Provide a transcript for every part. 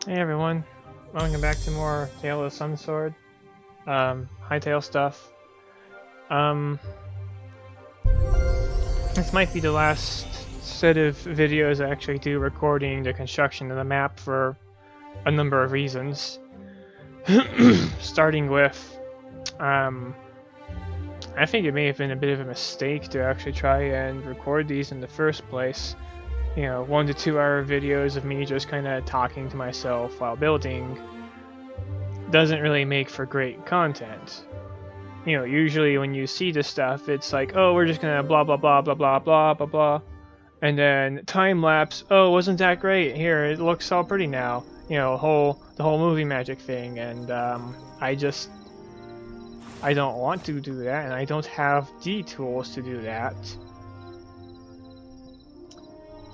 Hey everyone, welcome back to more Tale of Sunsword. Hytale stuff. Um, this might be the last set of videos I actually do recording the construction of the map for a number of reasons. Starting with, I think it may have been a bit of a mistake to actually try and record these in the first place. You know, 1 to 2 hour videos of me just kind of talking to myself while building doesn't really make for great content. You know, usually when you see this stuff, it's like, oh, we're just gonna blah blah blah blah blah blah blah blah, and then time lapse. Oh, wasn't that great? Here, it looks all pretty now. You know, the whole movie magic thing, and I don't want to do that, and I don't have the tools to do that.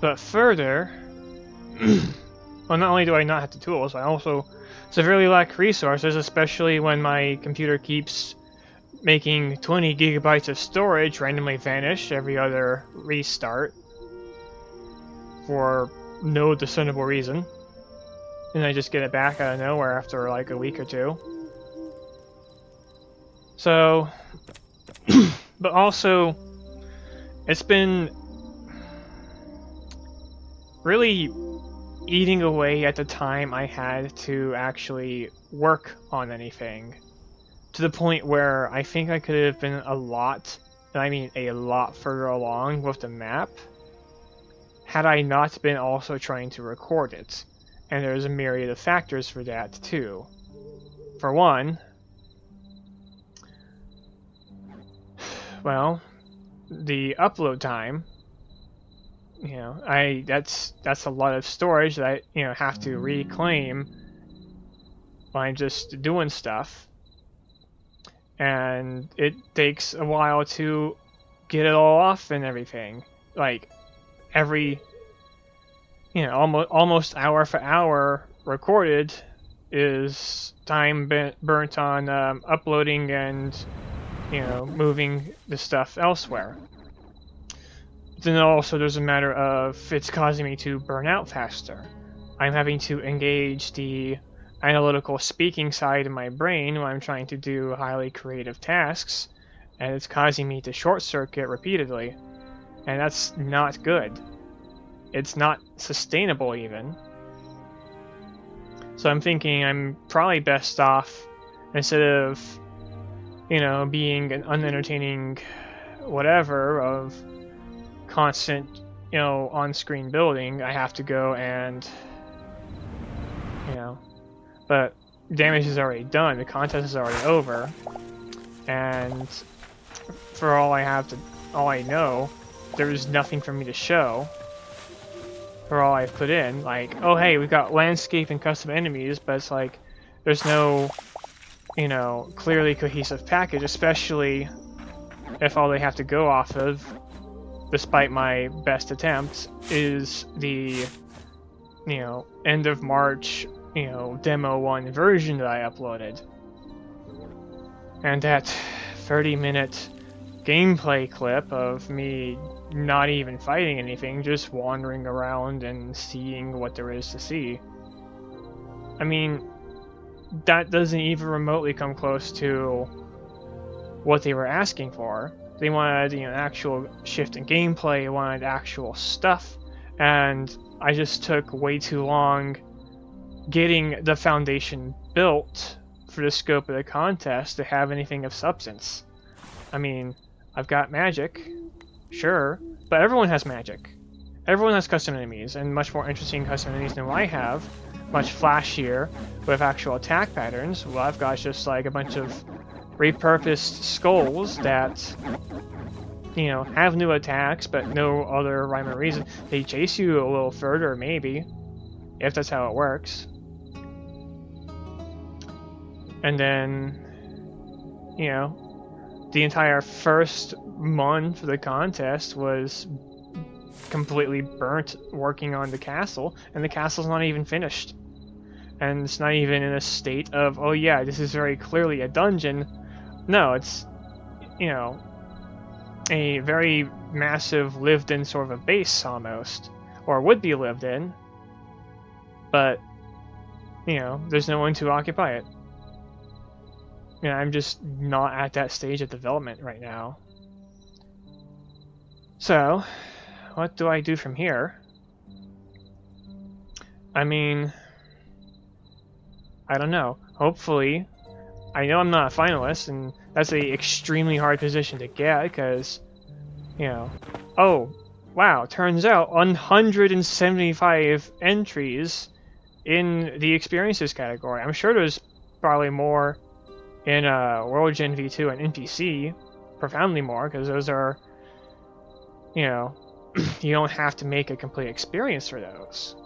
But further, well, not only do I not have the tools, I also severely lack resources, especially when my computer keeps making 20 gigabytes of storage randomly vanish every other restart for no discernible reason. And I just get it back out of nowhere after like a week or two. So, but also, it's been really eating away at the time I had to actually work on anything. To the point where I think I could have been a lot, and I mean a lot further along with the map, had I not been also trying to record it. And there's a myriad of factors for that too. For one, well, the upload time. You know, that's a lot of storage that I have to reclaim when I'm just doing stuff. And it takes a while to get it all off and everything. Like every almost hour for hour recorded is time burnt on uploading and moving the stuff elsewhere. Then also there's a matter of it's causing me to burn out faster. I'm having to engage the analytical speaking side of my brain when I'm trying to do highly creative tasks, and it's causing me to short circuit repeatedly, and that's not good. It's not sustainable even. So I'm thinking I'm probably best off, instead of being an unentertaining whatever of constant on-screen building, I have to go and but damage is already done, the contest is already over, and for all I know, there's nothing for me to show for all I've put in. Like, oh hey, we've got landscape and custom enemies, but it's like there's no clearly cohesive package, especially if all they have to go off of, despite my best attempts, is the end of March demo 1 version that I uploaded. And that 30-minute gameplay clip of me not even fighting anything, just wandering around and seeing what there is to see. I mean, that doesn't even remotely come close to what they were asking for. They wanted an actual shift in gameplay, they wanted actual stuff, and I just took way too long getting the foundation built for the scope of the contest to have anything of substance. I mean, I've got magic, sure, but everyone has magic. Everyone has custom enemies, and much more interesting custom enemies than what I have. Much flashier, with actual attack patterns. Well, I've got just like a bunch of repurposed skulls that have new attacks, but no other rhyme or reason. They chase you a little further, maybe, if that's how it works. And then, the entire first month of the contest was completely burnt working on the castle, and the castle's not even finished. And it's not even in a state of, oh yeah, this is very clearly a dungeon. No, it's, a very massive lived-in sort of a base almost, or would be lived in, but you know, there's no one to occupy it. You know, I'm just not at that stage of development right now. So, what do I do from here? I mean, I don't know. Hopefully, I know I'm not a finalist, and that's a extremely hard position to get because, you know, oh, wow, turns out 175 entries in the experiences category. I'm sure there's probably more in World Gen V2 and NPC, profoundly more, because those are, you know, you don't have to make a complete experience for those.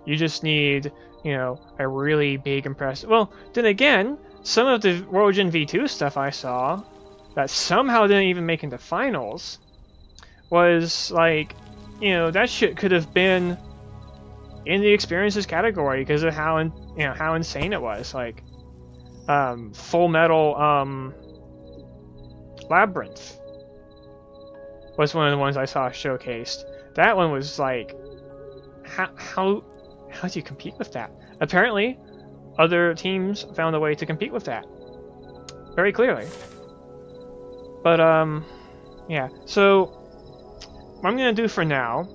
You just need, you know, a really big impressive. Well, then again, some of the World Gen V2 stuff I saw that somehow didn't even make into finals was like, you know, that shit could have been in the experiences category because of how how insane it was. Like, Full Metal Labyrinth was one of the ones I saw showcased. That one was like, how do you compete with that? Apparently, other teams found a way to compete with that very clearly. But yeah. So what I'm gonna do for now,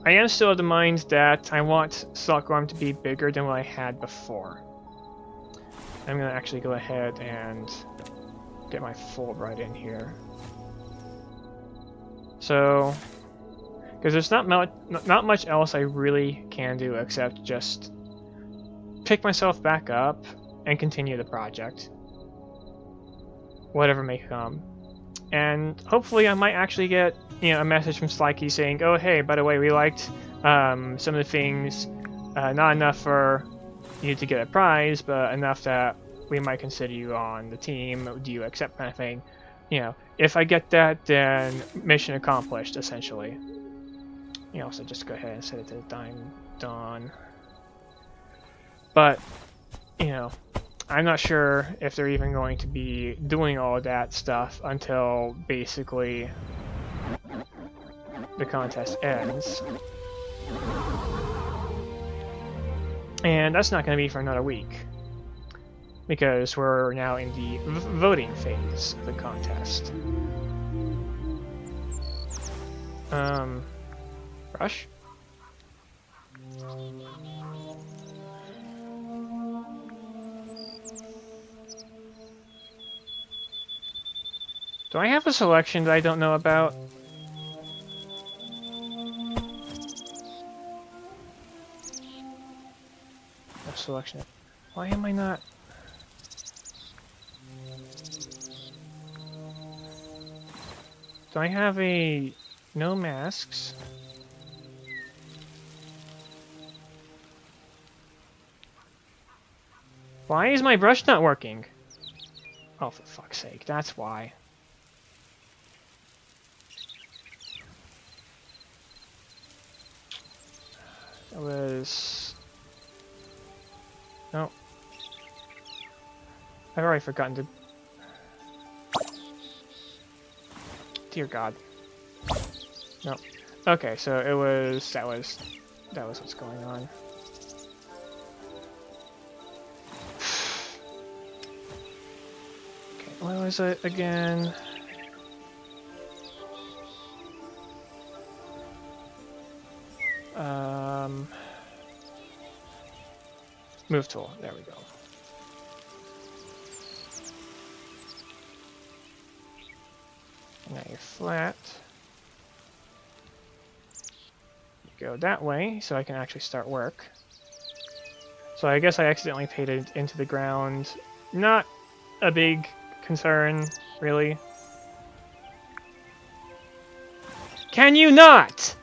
I am still of the mind that I want Silkworm to be bigger than what I had before. I'm gonna actually go ahead and get my Fulbright in here. So, because there's not much else I really can do except just pick myself back up and continue the project, whatever may come. And hopefully I might actually get, you know, a message from Slikey saying, oh hey, by the way, we liked some of the things, not enough for you to get a prize, but enough that we might consider you on the team. Do you accept, kind of thing? You know, if I get that, then mission accomplished, essentially. You know, so just go ahead and set it to dawn. But, you know, I'm not sure if they're even going to be doing all of that stuff until basically the contest ends. And that's not going to be for another week, because we're now in the voting phase of the contest. Brush? Do I have a selection that I don't know about? A selection. Why am I not? Do I have a no masks? Why is my brush not working? Oh, for fuck's sake, that's why. It was... No. I've already forgotten to... Dear God. No. Okay, so it was... That was what's going on. Okay, what was it again? Move tool. There we go. Now you're flat. You go that way, so I can actually start work. So I guess I accidentally paid it into the ground. Not a big concern, really. Can you not?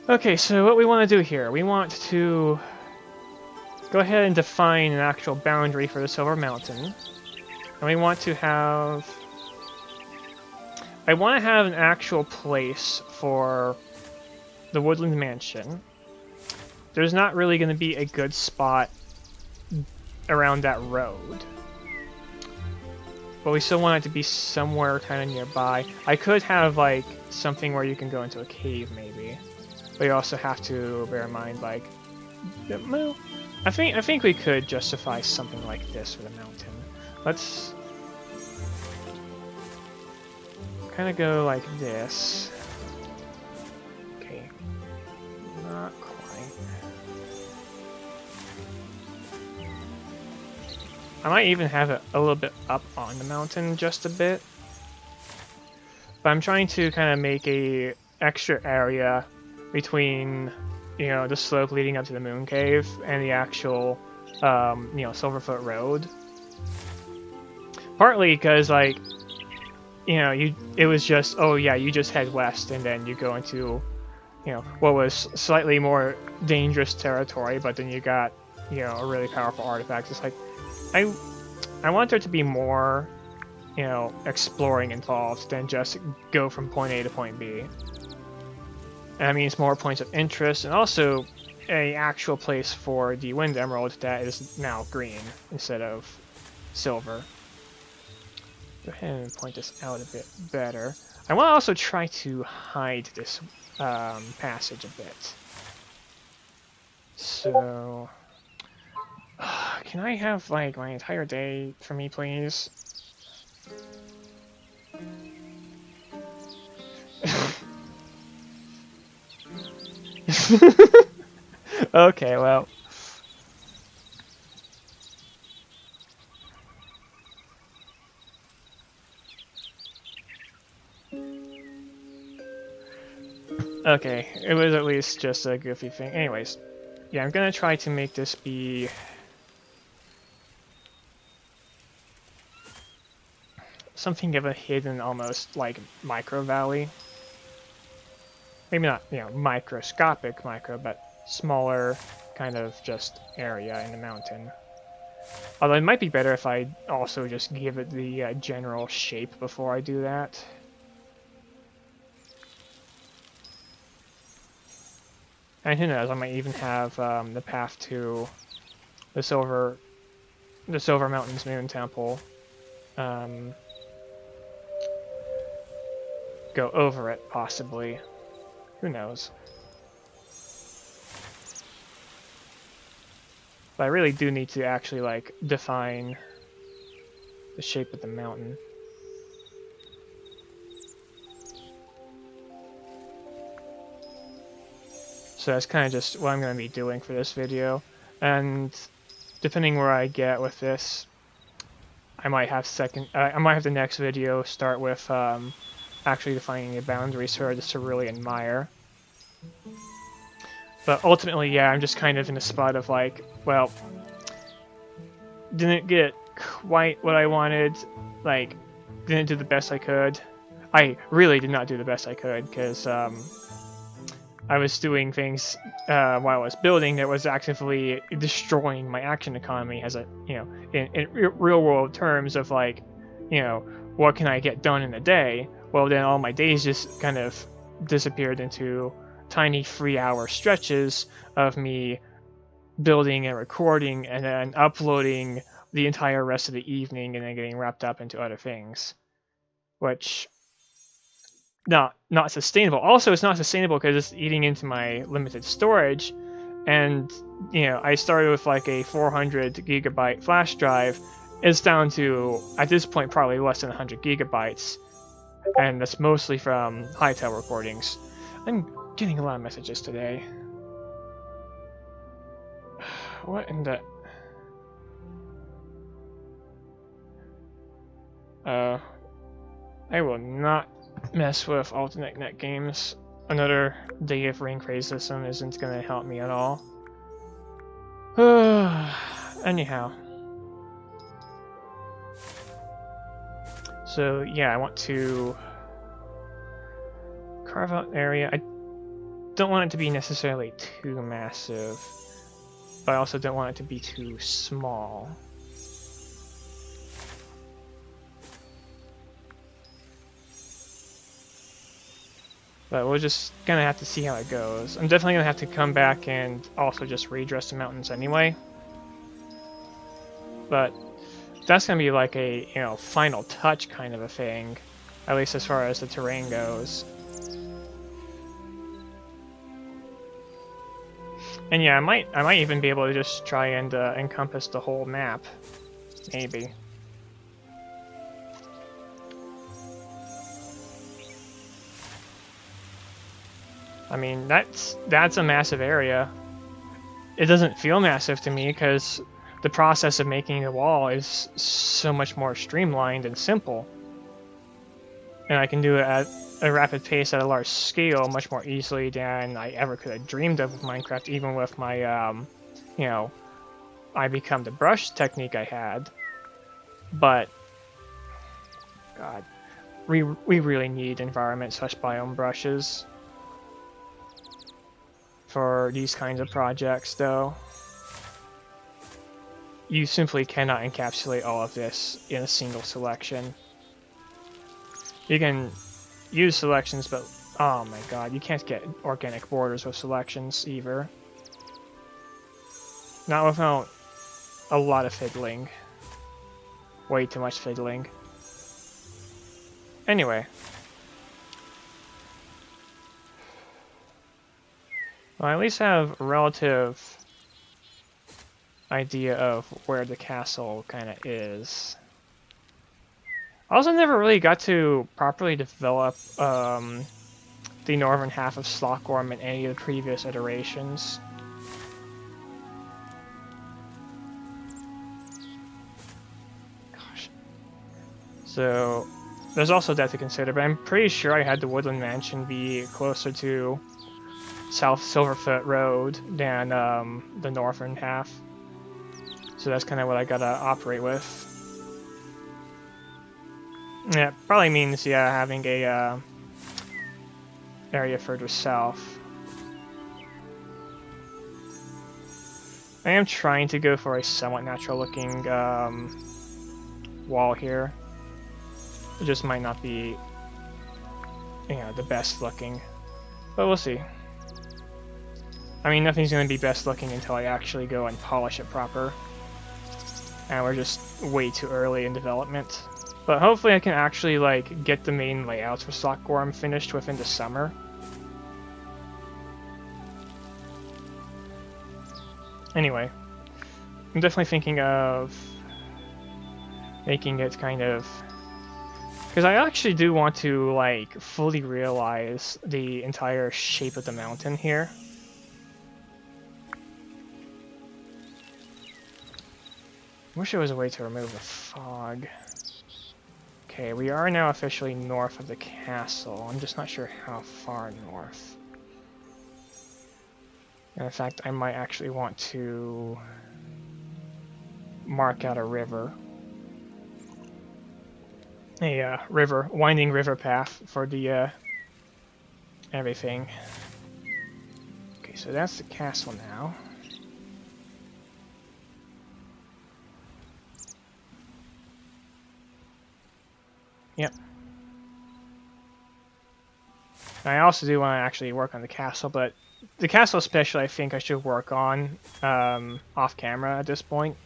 Okay, so what we want to do here, we want to go ahead and define an actual boundary for the Silver Mountain. And we want to have... I want to have an actual place for the Woodland Mansion. There's not really going to be a good spot around that road. but we still want it to be somewhere kind of nearby. I could have like something where you can go into a cave maybe, but you also have to bear in mind like, well, I think we could justify something like this for the mountain. Let's kind of go like this. Okay, not quite. I might even have it a little bit up on the mountain just a bit. But I'm trying to kind of make a extra area between, you know, the slope leading up to the moon cave and the actual, you know, Silverfoot Road. Partly because, like, you know, it was just, oh yeah, you just head west and then you go into, you know, what was slightly more dangerous territory, but then you got, you know, a really powerful artifact. It's like, I want there to be more, you know, exploring involved than just go from point A to point B. And that means more points of interest and also a actual place for the Wind Emerald that is now green instead of silver. Go ahead and point this out a bit better. I want to also try to hide this passage a bit. So, can I have like my entire day for me, please? Okay, well. Okay, it was at least just a goofy thing. Anyways, yeah, I'm gonna try to make this be something of a hidden, almost like micro valley. Maybe not, you know, microscopic micro, but smaller kind of just area in the mountain. Although it might be better if I also just give it the general shape before I do that. And who knows, I might even have the path to the Silver Mountains Moon Temple go over it, possibly. Who knows? But I really do need to actually, like, define the shape of the mountain. So that's kind of just what I'm going to be doing for this video. And depending where I get with this, I might have the next video start with actually defining a boundaries for the Cerulean Mire. But ultimately, yeah, I'm just kind of in a spot of like, well, didn't get quite what I wanted, like, didn't do the best I could. I really did not do the best I could, because I was doing things while I was building that was actively destroying my action economy as a, you know, in real world terms of like, you know, what can I get done in a day? Well, then all my days just kind of disappeared into tiny 3-hour stretches of me building and recording and then uploading the entire rest of the evening and then getting wrapped up into other things, which not sustainable. Also, it's not sustainable because it's eating into my limited storage, and you know, I started with like a 400 gigabyte flash drive. It's down to, at this point, probably less than 100 gigabytes, and that's mostly from Hytale recordings. I'm getting a lot of messages today. What in the... I will not mess with alternate net games. Another day of ring craze system isn't gonna help me at all. Anyhow. So yeah, I want to carve out an area. I don't want it to be necessarily too massive, but I also don't want it to be too small. But we're just gonna have to see how it goes. I'm definitely gonna have to come back and also just redress the mountains anyway. But that's gonna be like a, you know, final touch kind of a thing, at least as far as the terrain goes. And yeah, I might even be able to just try and encompass the whole map, maybe. I mean, that's a massive area. It doesn't feel massive to me because the process of making the wall is so much more streamlined and simple. And I can do it at a rapid pace at a large scale much more easily than I ever could have dreamed of with Minecraft, even with my, you know, I become the brush technique I had. But, God, we really need environment/biome brushes for these kinds of projects, though. You simply cannot encapsulate all of this in a single selection. You can use selections, but oh my god, you can't get organic borders with selections either. Not without a lot of fiddling. Way too much fiddling. Anyway. Well, I at least have a relative idea of where the castle kind of is. I also never really got to properly develop the northern half of Slockorm in any of the previous iterations. Gosh. So, there's also that to consider, but I'm pretty sure I had the Woodland Mansion be closer to South Silverfoot Road than the northern half. So that's kind of what I gotta operate with. Yeah, probably means, yeah, having a area further south. I am trying to go for a somewhat natural looking wall here. It just might not be, you know, the best looking, but we'll see. I mean, nothing's going to be best looking until I actually go and polish it proper. And we're just way too early in development. But hopefully I can actually, like, get the main layouts for Slockorm finished within the summer. Anyway, I'm definitely thinking of making it kind of... Because I actually do want to, like, fully realize the entire shape of the mountain here. Wish there was a way to remove the fog. Okay, we are now officially north of the castle. I'm just not sure how far north. And in fact, I might actually want to mark out a river. A winding river path for the everything. Okay, so that's the castle now. Yep. I also do want to actually work on the castle, but the castle especially I think I should work on off camera at this point.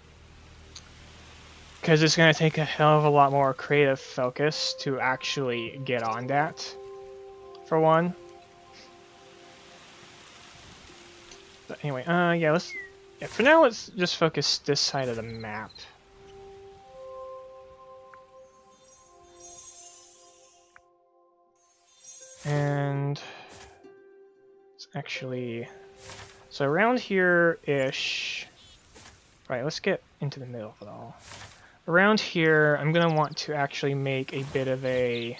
Because it's going to take a hell of a lot more creative focus to actually get on that, for one. But anyway, yeah, for now let's just focus this side of the map. And it's actually, so around here-ish, right, let's get into the middle of it all. Around here, I'm going to want to actually make a bit of a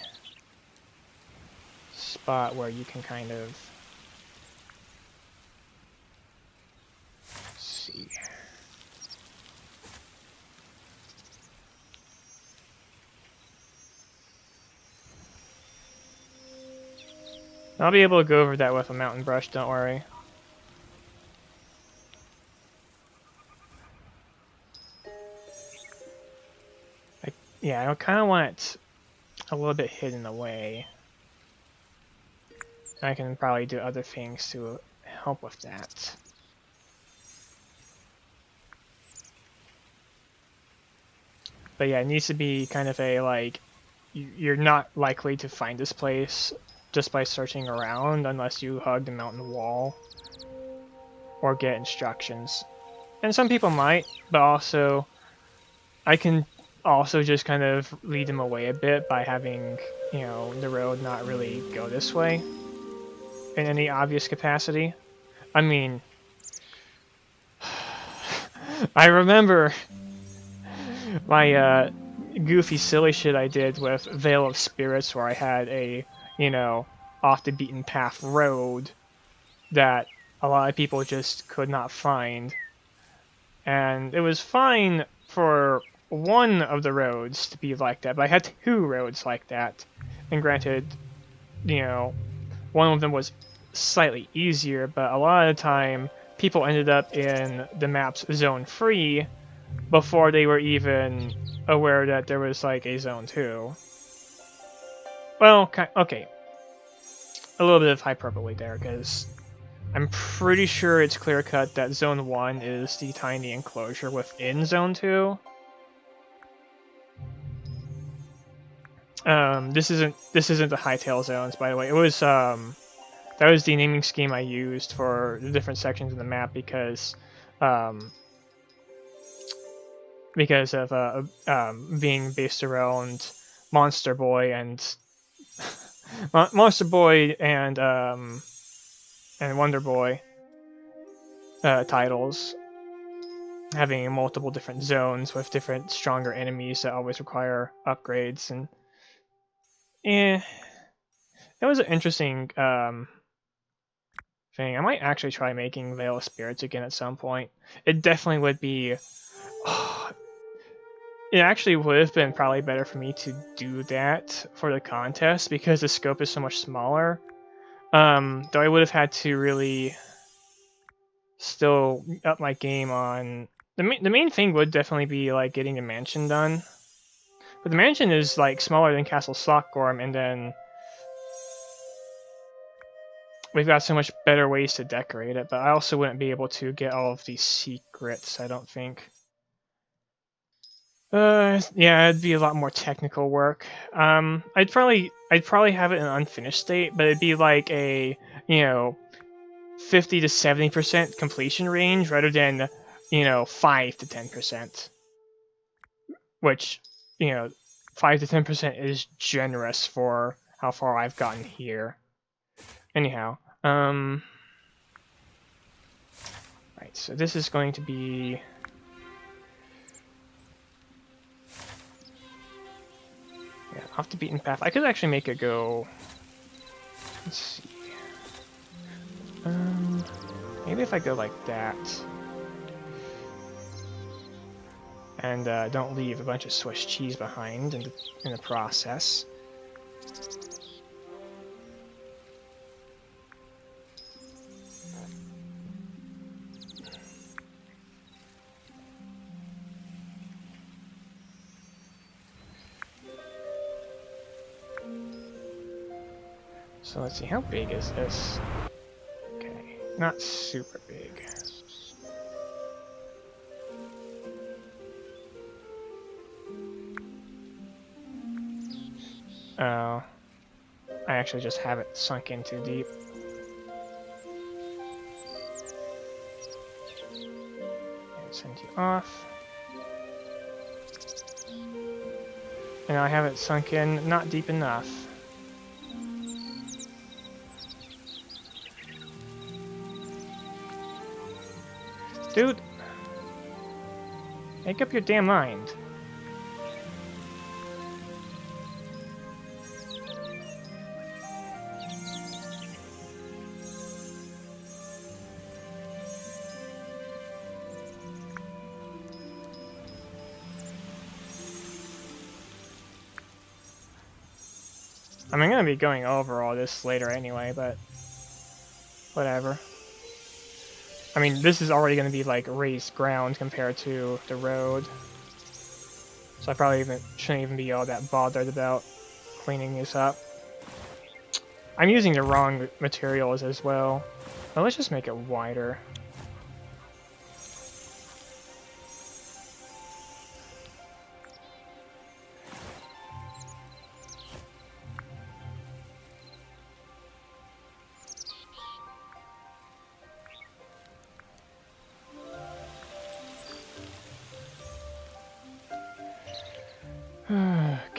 spot where you can kind of see. I'll be able to go over that with a mountain brush, don't worry. Yeah, I kind of want it a little bit hidden away. I can probably do other things to help with that. But yeah, it needs to be kind of a like, you're not likely to find this place just by searching around unless you hug the mountain wall or get instructions. And some people might, but also I can also just kind of lead them away a bit by having, you know, the road not really go this way in any obvious capacity. I mean, I remember my goofy silly shit I did with Veil of Spirits where I had a, you know, off the beaten path road that a lot of people just could not find. And it was fine for one of the roads to be like that, but I had two roads like that. And granted, you know, one of them was slightly easier, but a lot of the time people ended up in the map's zone 3 before they were even aware that there was like a zone 2. Well, okay, a little bit of hyperbole there, because I'm pretty sure it's clear cut that zone 1 is the tiny enclosure within zone 2. This isn't the Hytale zones, by the way. It was that was the naming scheme I used for the different sections of the map um, because of being based around Monster Boy and Monster Boy and Wonder Boy titles, having multiple different zones with different stronger enemies that always require upgrades. And yeah, that was an interesting thing. I might actually try making Veil of Spirits again at some point. It definitely would be. It actually would have been probably better for me to do that for the contest because the scope is so much smaller. Though I would have had to really still up my game on the main thing would definitely be like getting the mansion done. But the mansion is like smaller than Castle Stockgorm, and then we've got so much better ways to decorate it. But I also wouldn't be able to get all of these secrets, I don't think. Yeah, it'd be a lot more technical work. I'd probably have it in an unfinished state, but it'd be like a, you know, 50 to 70% completion range rather than, you know, 5 to 10%. Which, you know, 5 to 10% is generous for how far I've gotten here. Anyhow, right, so this is going to be yeah, off the beaten path. I could actually make it go. Let's see. Maybe if I go like that, and don't leave a bunch of Swiss cheese behind in the process. So let's see, how big is this? Okay, not super big. Oh, I actually just have it sunk in too deep. And send you off. And I have it sunk in not deep enough. Dude! Make up your damn mind. I mean, I'm gonna be going over all this later anyway, but whatever. I mean, this is already gonna be like raised ground compared to the road. So I probably shouldn't even be all that bothered about cleaning this up. I'm using the wrong materials as well. Well, let's just make it wider.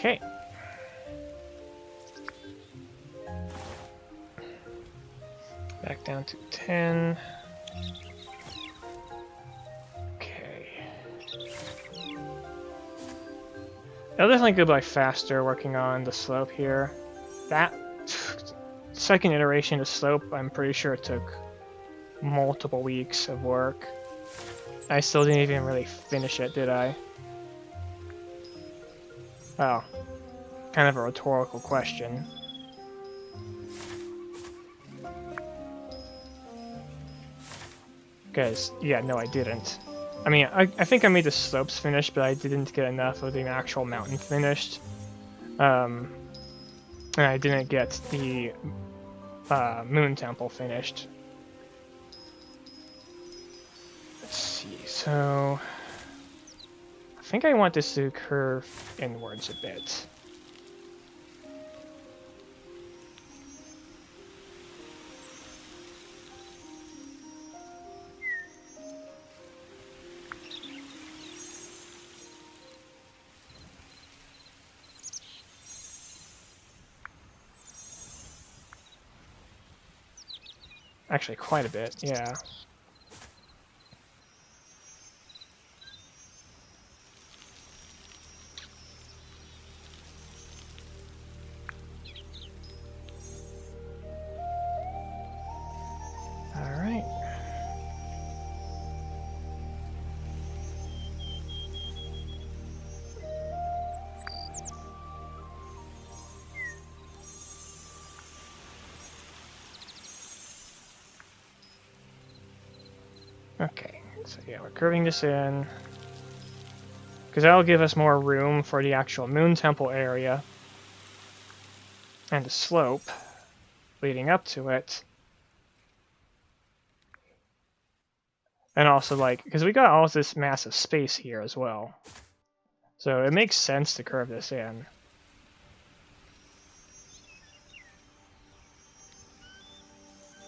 Okay. Back down to 10. Okay. It'll definitely go by faster working on the slope here. That second iteration of slope, I'm pretty sure it took multiple weeks of work. I still didn't even really finish it, did I? Oh, kind of a rhetorical question. Because, yeah, no, I didn't. I mean, I think I made the slopes finished, but I didn't get enough of the actual mountain finished. And I didn't get the moon temple finished. Let's see, so... I think I want this to curve inwards a bit. Actually, quite a bit, yeah. Alright. Okay, so yeah, we're curving this in. Because that'll give us more room for the actual moon temple area. And the slope leading up to it. And also, like, because we got all this massive space here as well. So it makes sense to curve this in.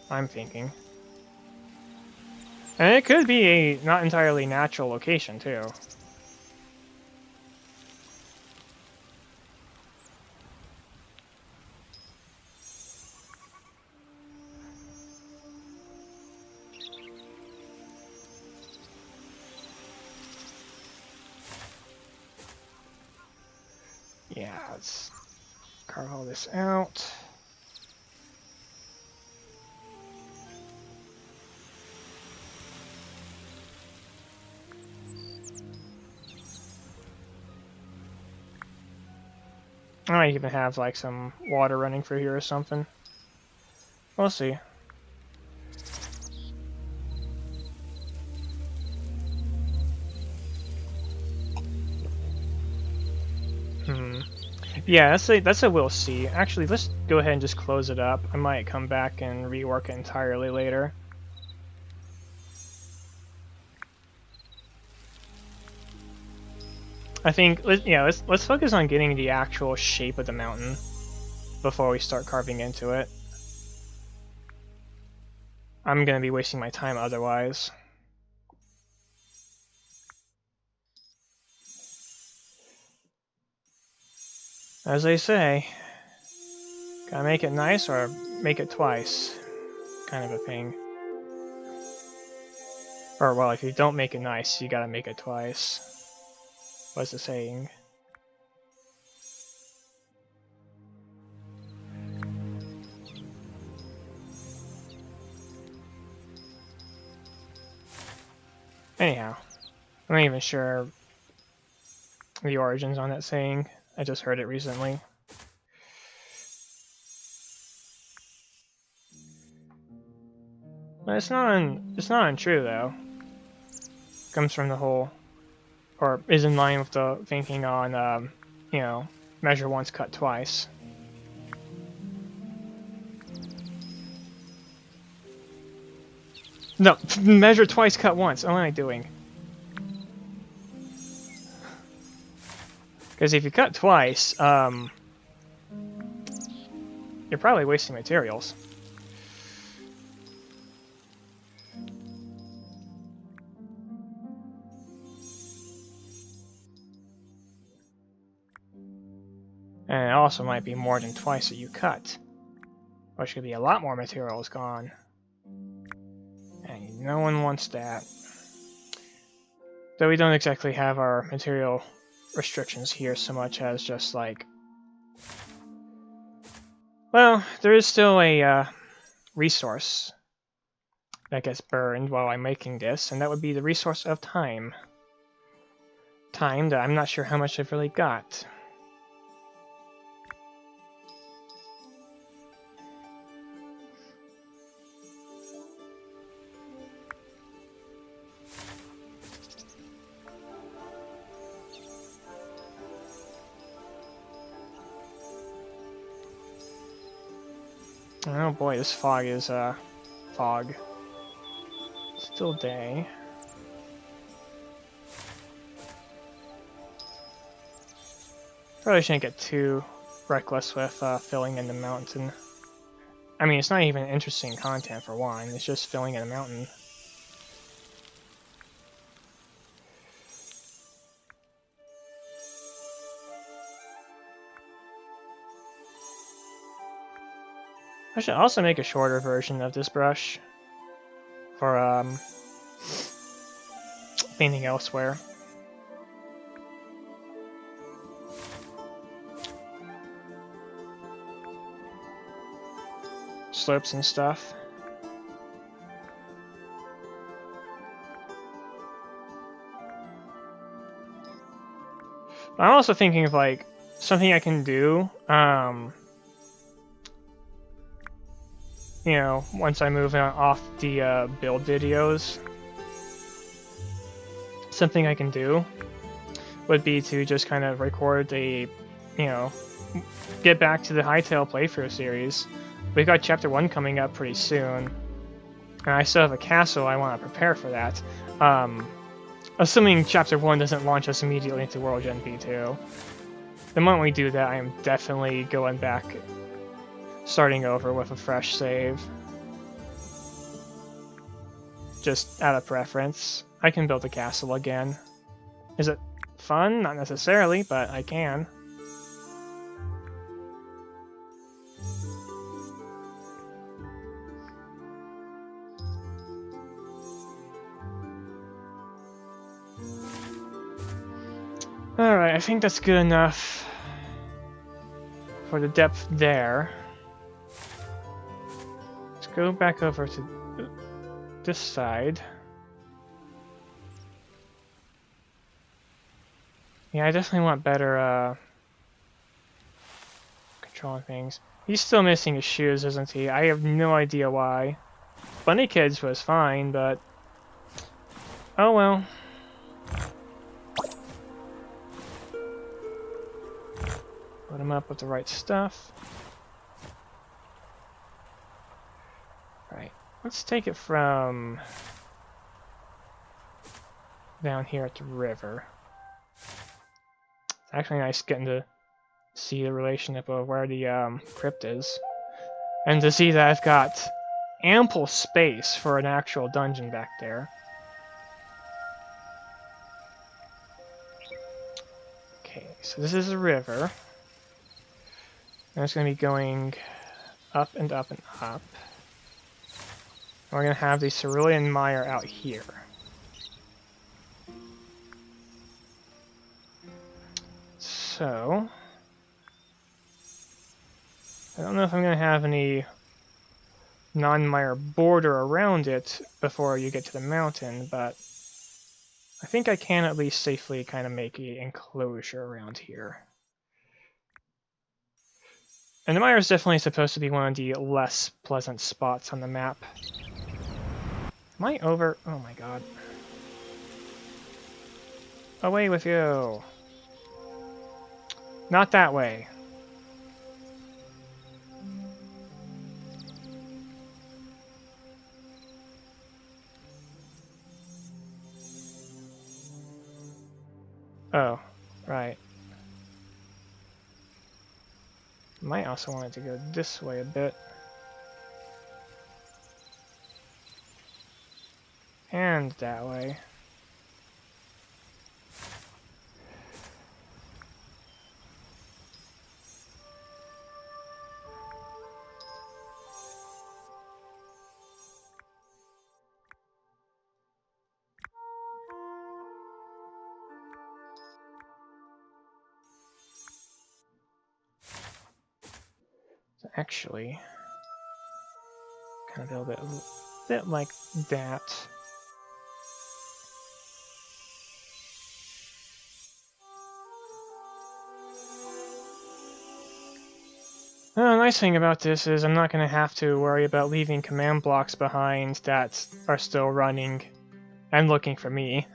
I'm thinking. And it could be a not entirely natural location, too. Yeah, let's carve all this out. I might even have like some water running through here or something. We'll see. Yeah, that's a we'll see. Actually, let's go ahead and just close it up. I might come back and rework it entirely later. I think let's focus on getting the actual shape of the mountain before we start carving into it. I'm gonna be wasting my time otherwise. As they say, gotta make it nice or make it twice, kind of a thing. Or well, if you don't make it nice, you gotta make it twice. What's the saying? Anyhow, I'm not even sure the origins on that saying. I just heard it recently. But it's not untrue though. Comes from the whole, or is in line with the thinking on, you know, measure once, cut twice. No, measure twice, cut once. What am I doing? Because if you cut twice, you're probably wasting materials. And it also might be more than twice that you cut. Which could be a lot more materials gone. And no one wants that. Though we don't exactly have our material restrictions here so much as just like... Well, there is still a resource that gets burned while I'm making this, and that would be the resource of time. Time that I'm not sure how much I've really got. Oh boy, this fog is, fog. Still day. Probably shouldn't get too reckless with, filling in the mountain. I mean, it's not even interesting content for one, it's just filling in a mountain. I should also make a shorter version of this brush for painting elsewhere. Slopes and stuff. I'm also thinking of like something I can do, you know, once I move off the build videos. Something I can do would be to just kind of record a, you know, get back to the Hytale playthrough series. We've got chapter 1 coming up pretty soon, and I still have a castle I want to prepare for that. Assuming chapter 1 doesn't launch us immediately into World Gen P2. The moment we do that, I am definitely going back, starting over with a fresh save. Just out of preference. I can build a castle again. Is it fun? Not necessarily, but I can. Alright, I think that's good enough for the depth there. Let's go back over to this side. Yeah, I definitely want better controlling things. He's still missing his shoes, isn't he? I have no idea why. Bunny Kids was fine, but... oh well. Put him up with the right stuff. Right, let's take it from down here at the river. It's actually nice getting to see the relationship of where the crypt is. And to see that I've got ample space for an actual dungeon back there. Okay, so this is a river. And it's going to be going up and up and up. And we're going to have the cerulean mire out here. So... I don't know if I'm going to have any non-mire border around it before you get to the mountain, but I think I can at least safely kind of make an enclosure around here. And the mire is definitely supposed to be one of the less pleasant spots on the map. Am I over? Oh my god. Away with you! Not that way. Oh, right. Might also want it to go this way a bit. And that way. Actually, kind of build it a bit like that. The nice thing about this is I'm not going to have to worry about leaving command blocks behind that are still running and looking for me.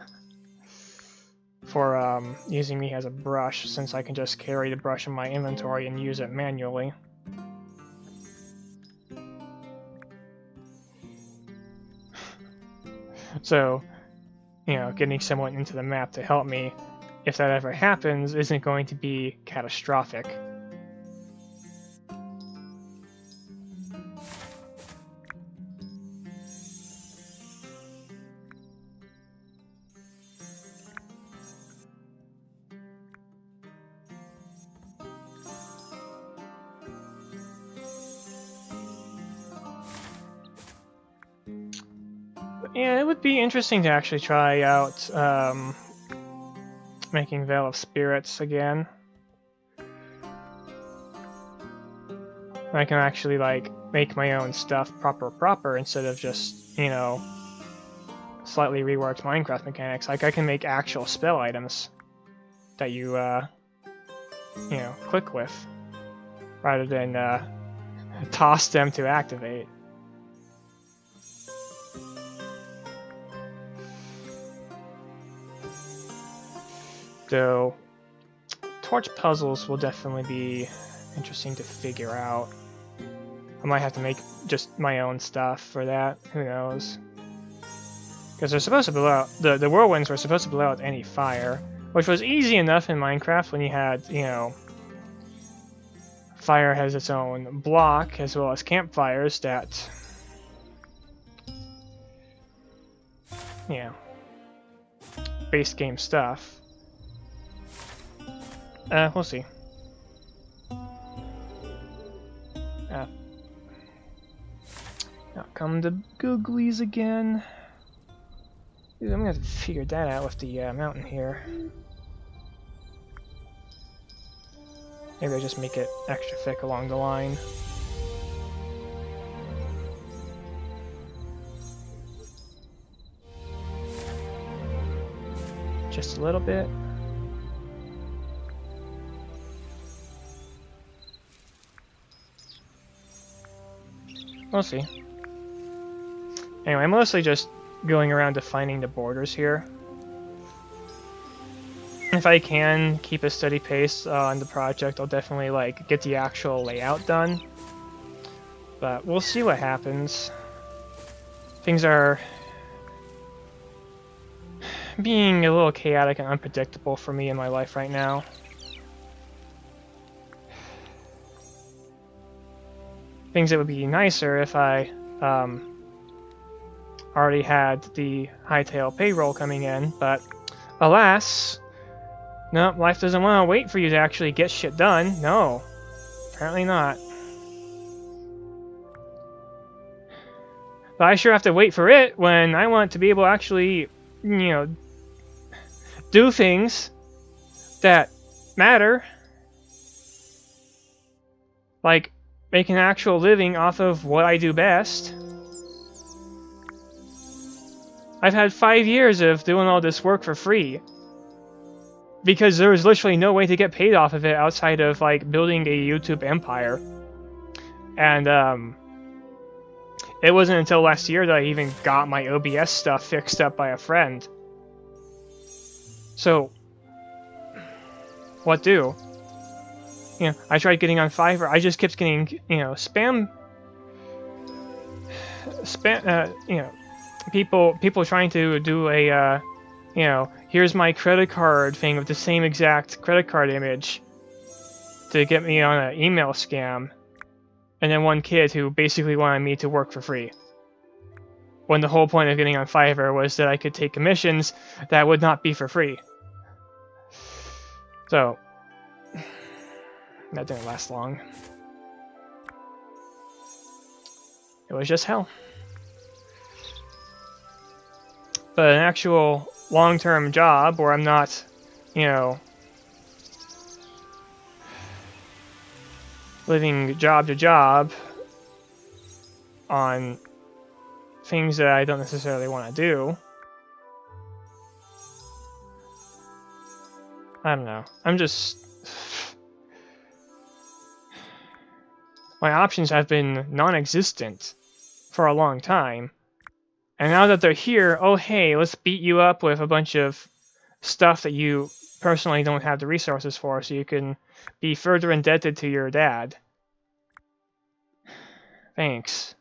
For using me as a brush, since I can just carry the brush in my inventory and use it manually. So, you know, getting someone into the map to help me, if that ever happens, isn't going to be catastrophic. Yeah, it would be interesting to actually try out making Veil of Spirits again. I can actually, like, make my own stuff proper instead of just, you know, slightly reworked Minecraft mechanics. Like, I can make actual spell items that you know, click with, rather than toss them to activate. So, torch puzzles will definitely be interesting to figure out. I might have to make just my own stuff for that, who knows. Because they're supposed to blow out, the whirlwinds were supposed to blow out any fire, which was easy enough in Minecraft when you had, you know, fire has its own block, as well as campfires that, you know, base game stuff. We'll see. Now come the googlies again. Dude, I'm gonna have to figure that out with the mountain here. Maybe I just make it extra thick along the line. Just a little bit. We'll see. Anyway, I'm mostly just going around defining the borders here. If I can keep a steady pace on the project, I'll definitely like get the actual layout done. But we'll see what happens. Things are being a little chaotic and unpredictable for me in my life right now. Things that would be nicer if I already had the Hytale payroll coming in, but alas, no, life doesn't want to wait for you to actually get shit done. No, apparently not. But I sure have to wait for it when I want to be able to actually, you know, do things that matter. Like make an actual living off of what I do best. I've had 5 years of doing all this work for free. Because there was literally no way to get paid off of it outside of like building a YouTube empire. And it wasn't until last year that I even got my OBS stuff fixed up by a friend. So, what do? You know, I tried getting on Fiverr. I just kept getting, you know, spam, you know, people trying to do a, you know, here's my credit card thing with the same exact credit card image to get me on an email scam. And then one kid who basically wanted me to work for free. When the whole point of getting on Fiverr was that I could take commissions that would not be for free. So, that didn't last long. It was just hell. But an actual long-term job where I'm not, you know, living job to job on things that I don't necessarily want to do. I don't know. I'm just... My options have been non-existent for a long time. And now that they're here, oh hey, let's beat you up with a bunch of stuff that you personally don't have the resources for, so you can be further indebted to your dad. Thanks.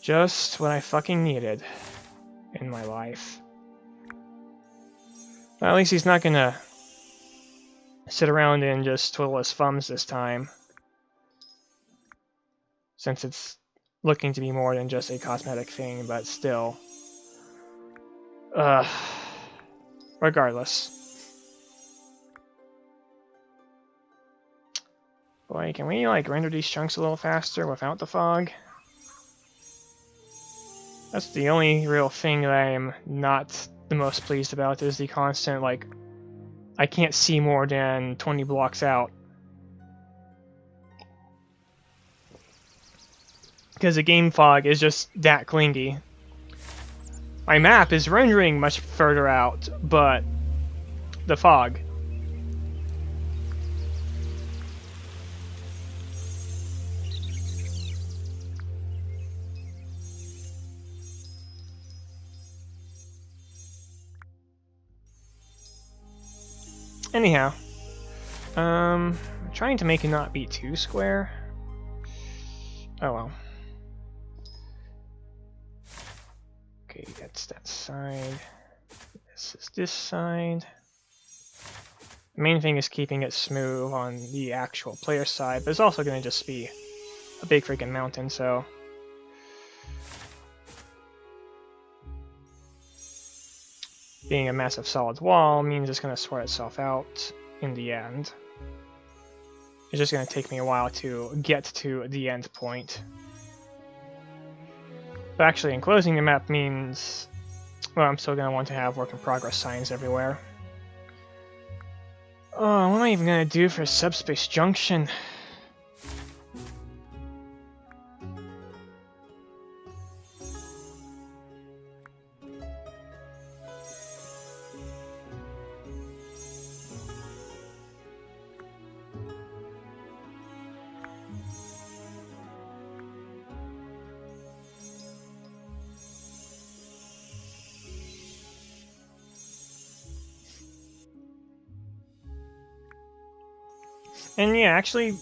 Just what I fucking needed in my life. Well, at least he's not gonna sit around and just twiddle his thumbs this time, since it's looking to be more than just a cosmetic thing, but still. Regardless. Boy, can we like render these chunks a little faster without the fog? That's the only real thing that I am not the most pleased about, is the constant, like, I can't see more than 20 blocks out. Because the game fog is just that clingy. My map is rendering much further out, but the fog. Anyhow, I'm trying to make it not be too square. Oh well. Okay, that's that side. This is this side. The main thing is keeping it smooth on the actual player side, but it's also going to just be a big freaking mountain, so... Being a massive solid wall means it's going to sort itself out in the end. It's just going to take me a while to get to the end point. But actually, enclosing the map means, well, I'm still going to want to have work in progress signs everywhere. Oh, what am I even going to do for Subspace Junction? And yeah, actually,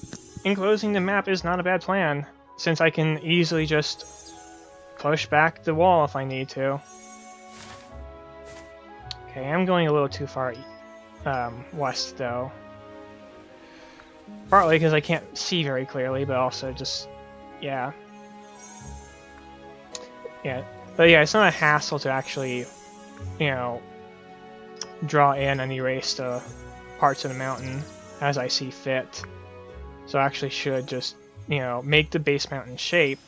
enclosing the map is not a bad plan, since I can easily just push back the wall if I need to. Okay, I'm going a little too far west, though. Partly because I can't see very clearly, but also just, yeah. Yeah, but yeah, it's not a hassle to actually, you know, draw in and erase the parts of the mountain as I see fit. So I actually should just, you know, make the base mountain shape,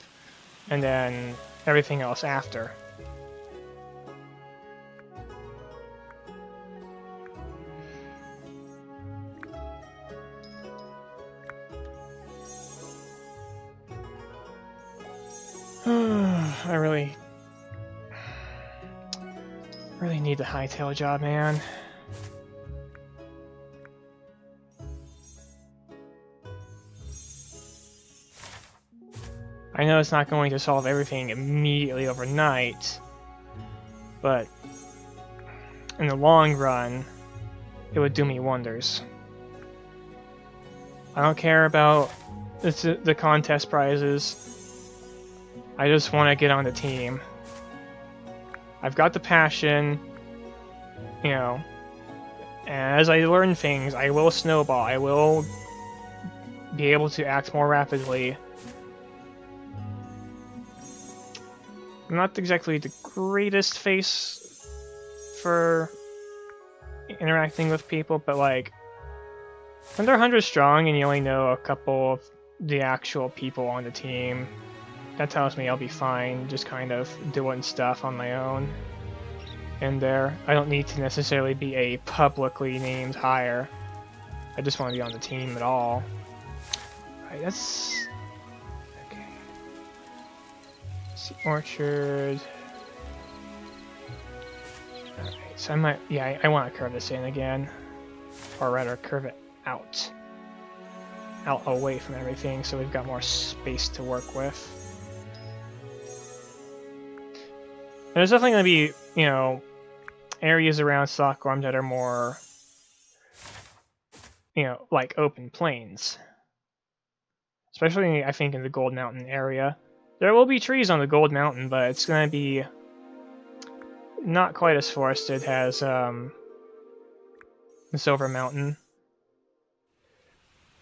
and then everything else after. I really need the Hytale job, man. I know it's not going to solve everything immediately overnight, but in the long run, it would do me wonders. I don't care about the contest prizes. I just want to get on the team. I've got the passion, you know, and as I learn things, I will snowball. I will be able to act more rapidly. I'm not exactly the greatest face for interacting with people, but like, when they're 100 strong and you only know a couple of the actual people on the team, that tells me I'll be fine just kind of doing stuff on my own in there. I don't need to necessarily be a publicly named hire I just want to be on the team at all. Alright, that's... okay. Sea Orchard. Alright, so I might... yeah, I want to curve this in again. Or rather, curve it out. Out away from everything, so we've got more space to work with. There's definitely going to be, you know, areas around Stockholm that are more, you know, like open plains. Especially, I think, in the Gold Mountain area. There will be trees on the Gold Mountain, but it's going to be not quite as forested as the Silver Mountain.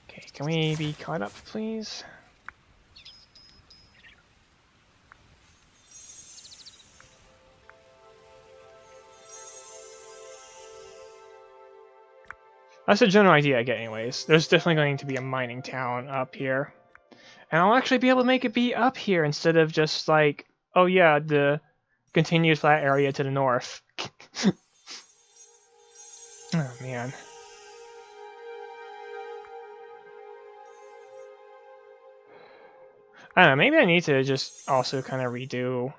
Okay, can we be caught up, please? That's the general idea I get anyways. There's definitely going to be a mining town up here. And I'll actually be able to make it be up here instead of just like, oh yeah, the continued flat area to the north. Oh man. I don't know, maybe I need to just also kind of redo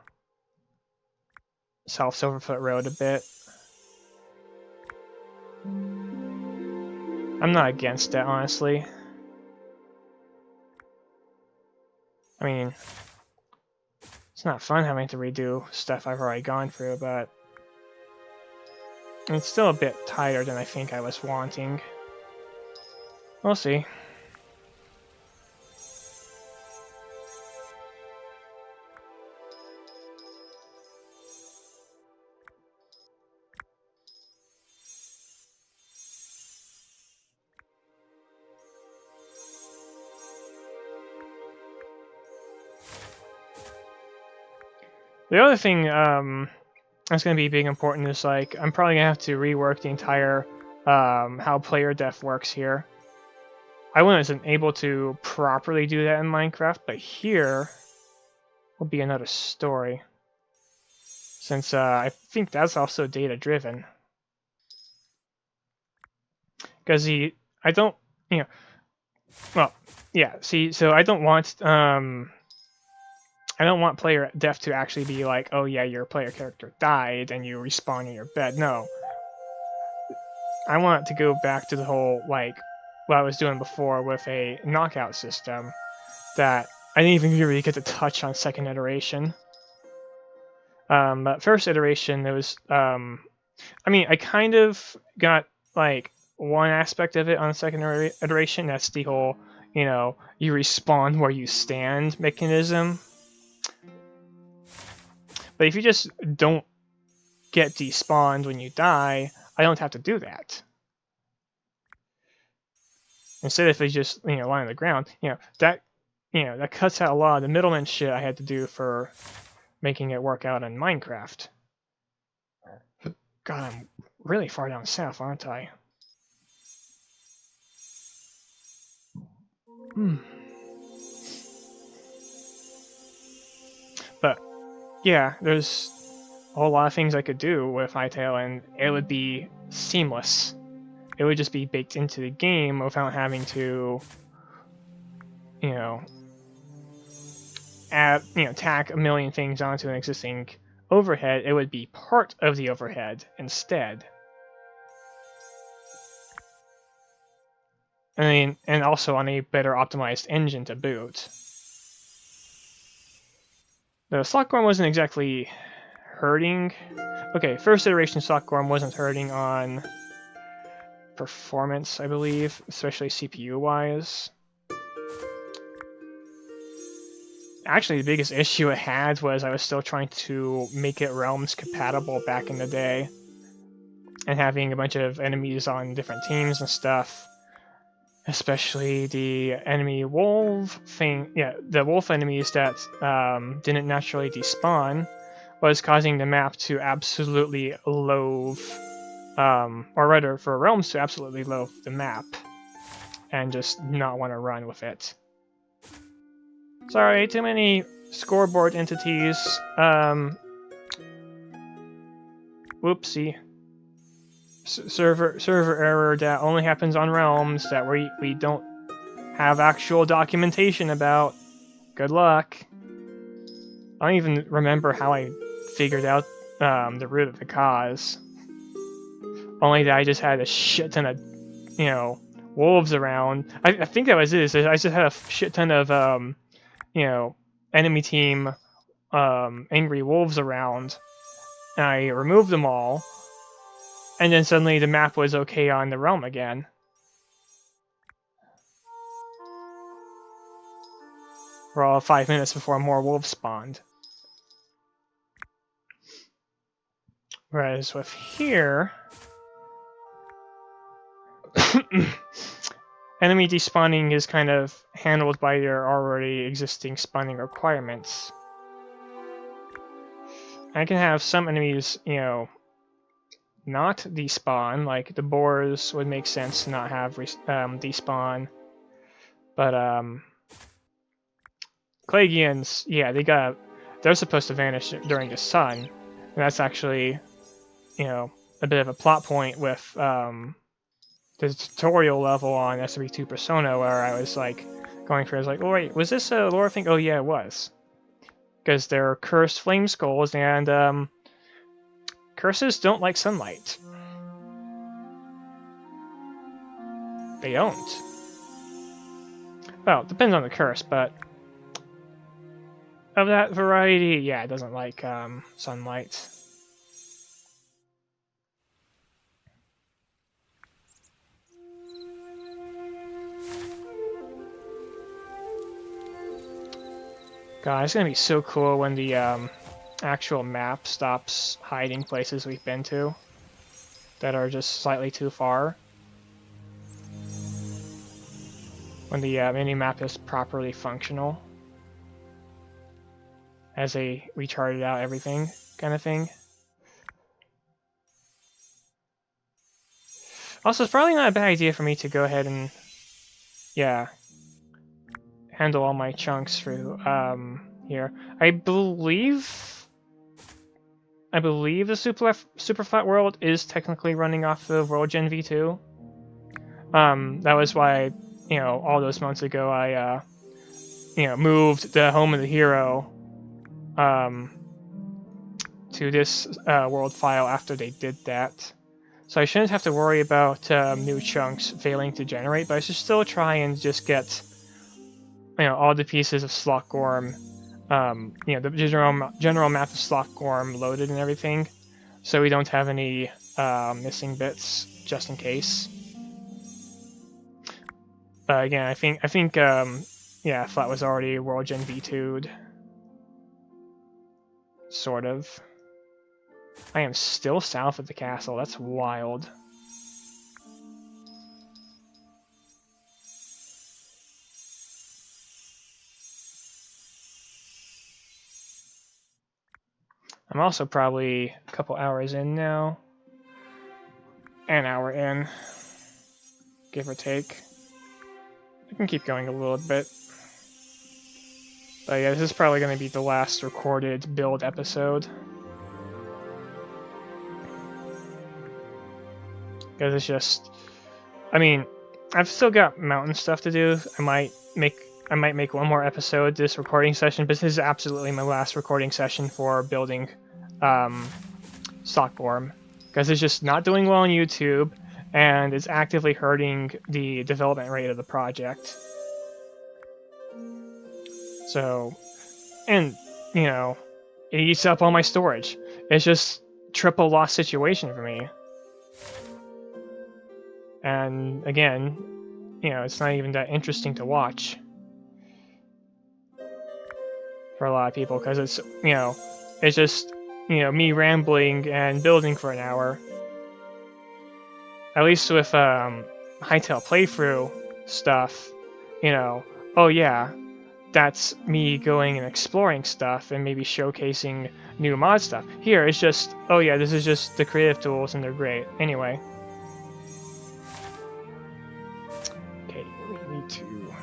South Silverfoot Road a bit. I'm not against it, honestly. I mean, it's not fun having to redo stuff I've already gone through, but it's still a bit tighter than I think I was wanting. We'll see. The other thing that's going to be big important is, like, I'm probably going to have to rework the entire how player def works here. I wasn't able to properly do that in Minecraft, but here will be another story. Since I think that's also data driven. Because I don't, you know, well, yeah, see, so I don't want player def to actually be like, oh yeah, your player character died and you respawn in your bed. No. I want it to go back to the whole, like, what I was doing before with a knockout system that I didn't even really get to touch on second iteration. But first iteration, there was, I mean, I kind of got, like, one aspect of it on second iteration. That's the whole, you know, you respawn where you stand mechanism. But if you just don't get despawned when you die, I don't have to do that. Instead, if they just, you know, lie on the ground, that cuts out a lot of the middleman shit I had to do for making it work out in Minecraft. God, I'm really far down south, aren't I? But yeah, there's a whole lot of things I could do with Hytale, and it would be seamless. It would just be baked into the game without having to, you know, add, tack a million things onto an existing overhead. It would be part of the overhead instead. I mean, and also on a better optimized engine to boot. The Slotgorm wasn't exactly hurting. Okay, first iteration Slotgorm wasn't hurting on performance, I believe, especially CPU-wise. Actually, the biggest issue it had was I was still trying to make it Realms compatible back in the day. And having a bunch of enemies on different teams and stuff. Especially the enemy wolf thing, the wolf enemies that didn't naturally despawn was causing the map to absolutely loathe, or rather for Realms to absolutely loathe the map and just not want to run with it. Sorry, too many scoreboard entities. Whoopsie. server error that only happens on realms that we don't have actual documentation about. Good luck. I don't even remember how I figured out the root of the cause. Only that I just had a shit ton of, wolves around. I think that was it. I just had a shit ton of, enemy team angry wolves around. And I removed them all. And then suddenly the map was okay on the realm again. For all 5 minutes before more wolves spawned. Whereas with here... enemy despawning is kind of handled by their already existing spawning requirements. I can have some enemies, not despawn, like the boars would make sense to not have despawn. But Clagians, yeah, they're supposed to vanish during the sun. And that's actually, a bit of a plot point with the tutorial level on SW2 Persona where I was like going through, I was like, oh wait, was this a lore thing? Oh yeah, it was. Because they're cursed flame skulls, and curses don't like sunlight. They don't. Well, it depends on the curse, but of that variety, yeah, it doesn't like sunlight. God, it's gonna be so cool when the actual map stops hiding places we've been to that are just slightly too far. When the mini-map is properly functional. As they recharted out everything, kind of thing. Also, it's probably not a bad idea for me to go ahead and, yeah, handle all my chunks through here. I believe the Super Flat World is technically running off of World Gen V2. That was why, all those months ago I, moved the home of the hero to this world file after they did that. So I shouldn't have to worry about new chunks failing to generate, but I should still try and just get, all the pieces of Slockgorm, the general map of Slockgorm loaded and everything, so we don't have any missing bits, just in case. But again, I think, yeah, Flat was already World Gen V2'd. Sort of. I am still south of the castle, that's wild. I'm also probably a couple hours in now. An hour in, give or take. I can keep going a little bit. But yeah, this is probably going to be the last recorded build episode. Because it's just... I mean, I've still got mountain stuff to do. I might make one more episode this recording session, but this is absolutely my last recording session for building Stockborn. Because it's just not doing well on YouTube, and it's actively hurting the development rate of the project. So, and, it eats up all my storage. It's just triple loss situation for me. And again, it's not even that interesting to watch for a lot of people, because it's, it's just, me rambling and building for an hour. At least with Hytale playthrough stuff, oh yeah, that's me going and exploring stuff and maybe showcasing new mod stuff. Here, it's just, oh yeah, this is just the creative tools and they're great. Anyway. Okay, we need to...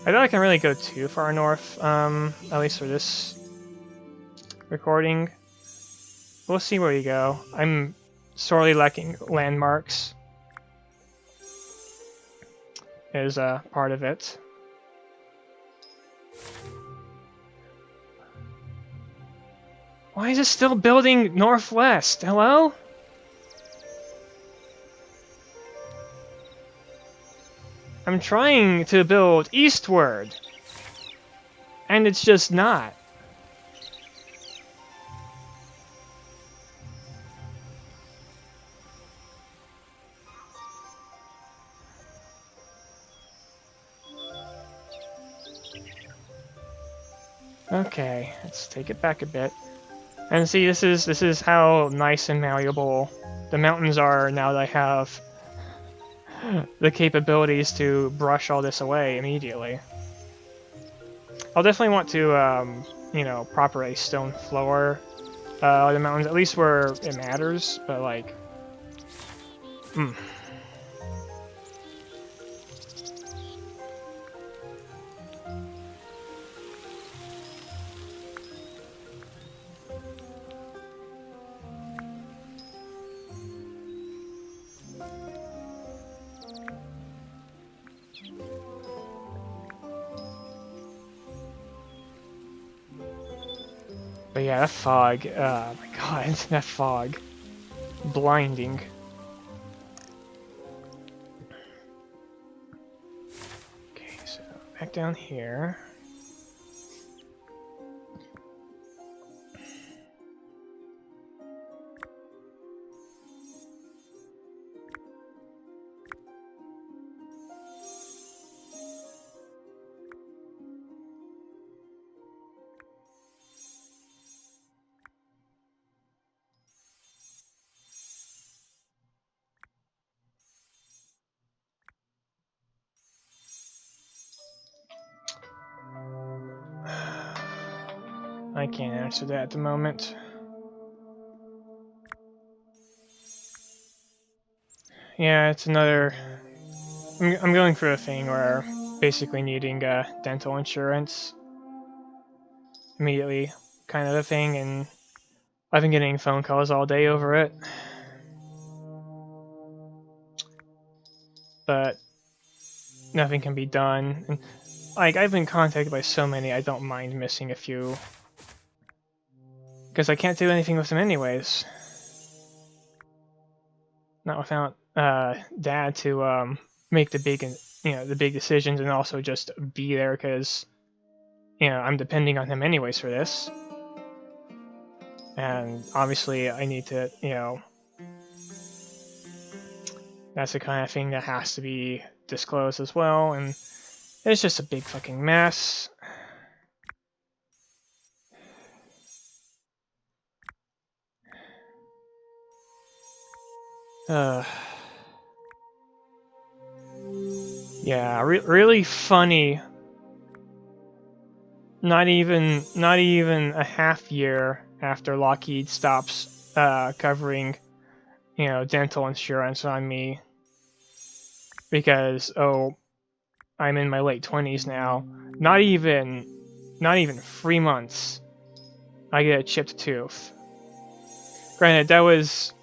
I doubt I can really go too far north, at least for this recording. We'll see where we go. I'm sorely lacking landmarks is part of it. Why is it still building northwest? Hello? I'm trying to build eastward, and it's just not. Okay, let's take it back a bit. And see, this is how nice and malleable the mountains are now that I have the capabilities to brush all this away immediately. I'll definitely want to, you know, prop a stone floor the mountains, at least where it matters, but like... But yeah, that fog, oh my god, that fog. Blinding. Okay, so back down here. I can't answer that at the moment. Yeah, it's another... I'm going through a thing where basically needing dental insurance immediately, kind of a thing, and I've been getting phone calls all day over it. But nothing can be done. And, like, I've been contacted by so many, I don't mind missing a few. Because I can't do anything with them anyways. Not without Dad to make the big, the big decisions, and also just be there because, I'm depending on him anyways for this. And obviously, I need to, that's the kind of thing that has to be disclosed as well. And it's just a big fucking mess. Yeah, really funny. Not even a half year after Lockheed stops covering, dental insurance on me, because I'm in my late 20s now. Not even 3 months, I get a chipped tooth. Granted, that was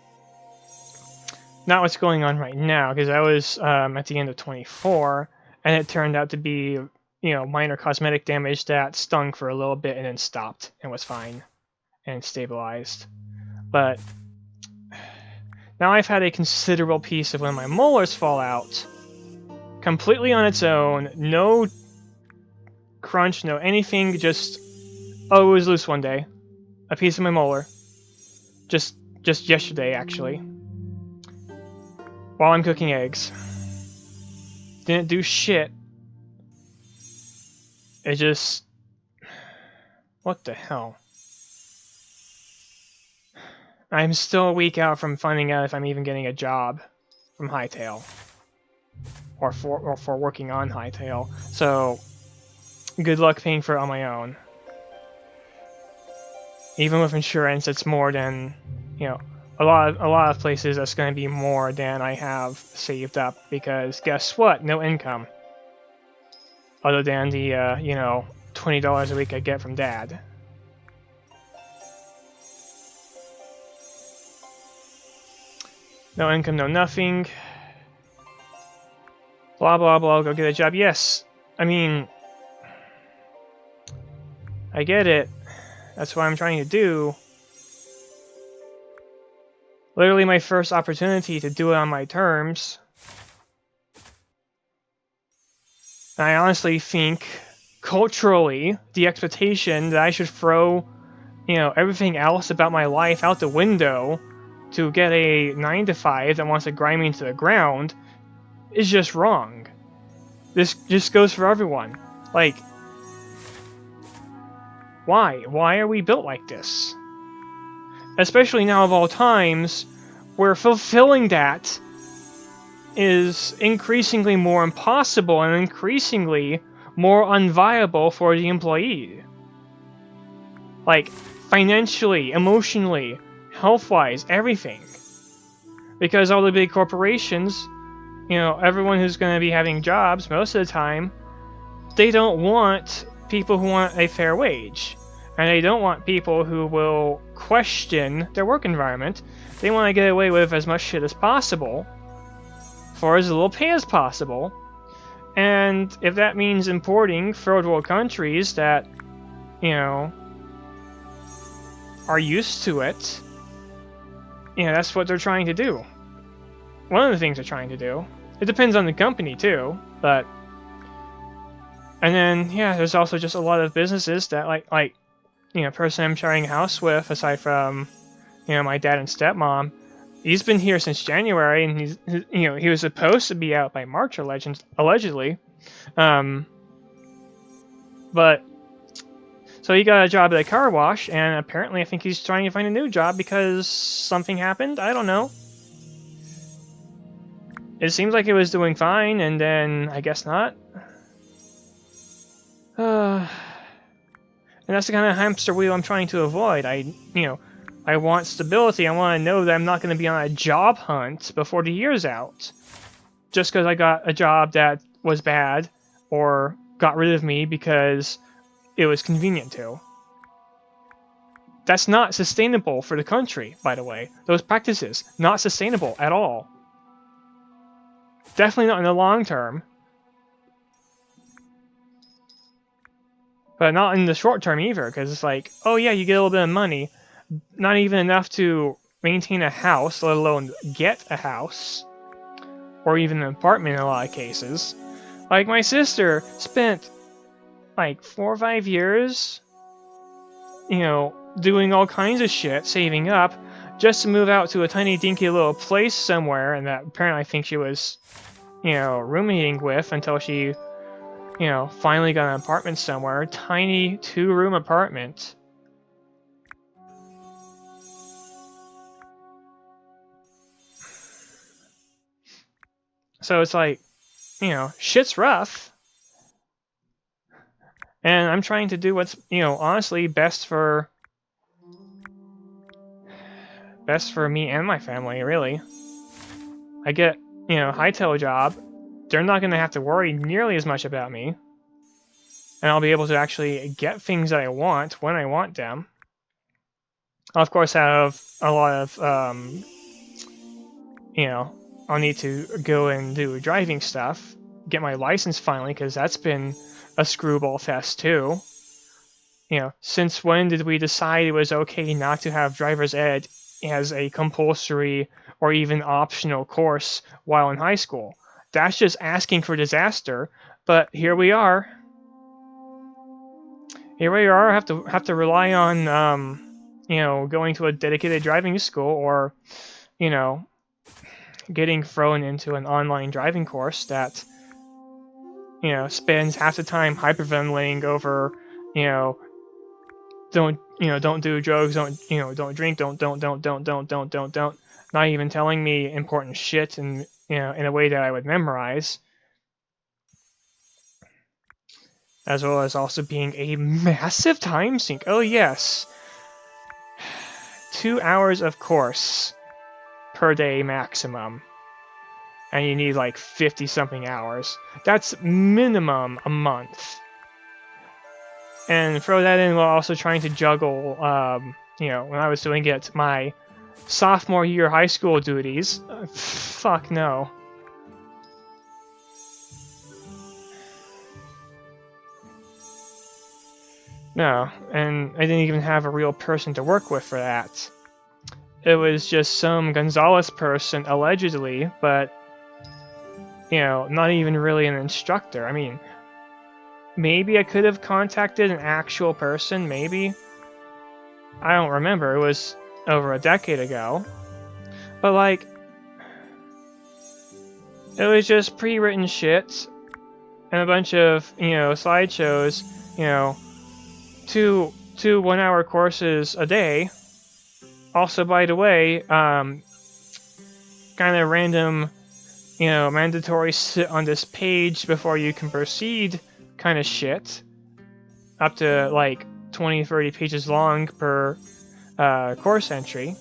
not what's going on right now, because I was at the end of 24, and it turned out to be, minor cosmetic damage that stung for a little bit and then stopped and was fine and stabilized. But now I've had a considerable piece of one of my molars fall out, completely on its own, no crunch, no anything, just, it was loose one day. A piece of my molar. Just yesterday, actually. While I'm cooking eggs. Didn't do shit. It just... What the hell? I'm still a week out from finding out if I'm even getting a job from Hytale. Or for working on Hytale. So, good luck paying for it on my own. Even with insurance, it's more than, a lot of places that's going to be more than I have saved up, because guess what? No income. other than the, you know, $20 a week I get from Dad. No income, no nothing. Blah, blah, blah, go get a job. Yes, I mean, I get it. That's what I'm trying to do. Literally my first opportunity to do it on my terms. And I honestly think, culturally, the expectation that I should throw, you know, everything else about my life out the window to get a 9-to-5 that wants to grind me into the ground is just wrong. This just goes for everyone. Like, why? Why are we built like this? Especially now of all times, where fulfilling that is increasingly more impossible and increasingly more unviable for the employee. Like, financially, emotionally, health-wise, everything. Because all the big corporations, you know, everyone who's going to be having jobs most of the time, they don't want people who want a fair wage. And they don't want people who will question their work environment. They want to get away with as much shit as possible for as little pay as possible. And if that means importing third world countries that, you know, are used to it, you know, that's what they're trying to do. One of the things they're trying to do. It depends on the company too, but... And then, yeah, there's also just a lot of businesses that, like, you know, person I'm sharing a house with, aside from, you know, my dad and stepmom, he's been here since January, and he's, you know, he was supposed to be out by March, allegedly. But, so he got a job at a car wash, and apparently I think he's trying to find a new job because something happened. I don't know. It seems like it was doing fine, and then I guess not. And that's the kind of hamster wheel I'm trying to avoid. I want stability. I want to know that I'm not going to be on a job hunt before the year's out. Just because I got a job that was bad, or got rid of me because it was convenient to. That's not sustainable for the country, by the way. Those practices, not sustainable at all. Definitely not in the long term. But not in the short term either, because it's like, oh yeah, you get a little bit of money, not even enough to maintain a house, let alone get a house, or even an apartment in a lot of cases. Like, my sister spent like 4 or 5 years, you know, doing all kinds of shit, saving up, just to move out to a tiny dinky little place somewhere, and that apparently I think she was, you know, roommating with until she, you know, finally got an apartment somewhere. Tiny 2-room apartment. So it's like, you know, shit's rough. And I'm trying to do what's, you know, honestly best for me and my family, really. I get, you know, Hytale job. They're not going to have to worry nearly as much about me. And I'll be able to actually get things that I want when I want them. I'll, of course, have a lot of, you know, I'll need to go and do driving stuff. Get my license finally, because that's been a screwball fest, too. You know, since when did we decide it was okay not to have driver's ed as a compulsory or even optional course while in high school? That's just asking for disaster, but here we are. Here we are. Have to rely on, you know, going to a dedicated driving school, or, you know, getting thrown into an online driving course that, you know, spends half the time hyperventilating over, you know, don't do drugs, don't drink, don't. Not even telling me important shit, and, you know, in a way that I would memorize. As well as also being a massive time sink. Oh yes. 2 hours of course per day maximum. and you need like 50-something hours. That's minimum a month. And throw that in while also trying to juggle, you know, when I was doing it, my sophomore year high school duties. Fuck no. No, and I didn't even have a real person to work with for that. It was just some Gonzalez person, allegedly, but, you know, not even really an instructor. I mean, maybe I could have contacted an actual person, maybe. I don't remember, it was over a decade ago. But, like, it was just pre-written shit, and a bunch of, you know, slideshows, you know, two 1-hour courses a day. Also, by the way, kind of random, you know, mandatory sit on this page before you can proceed kind of shit. Up to like 20, 30 pages long per course entry,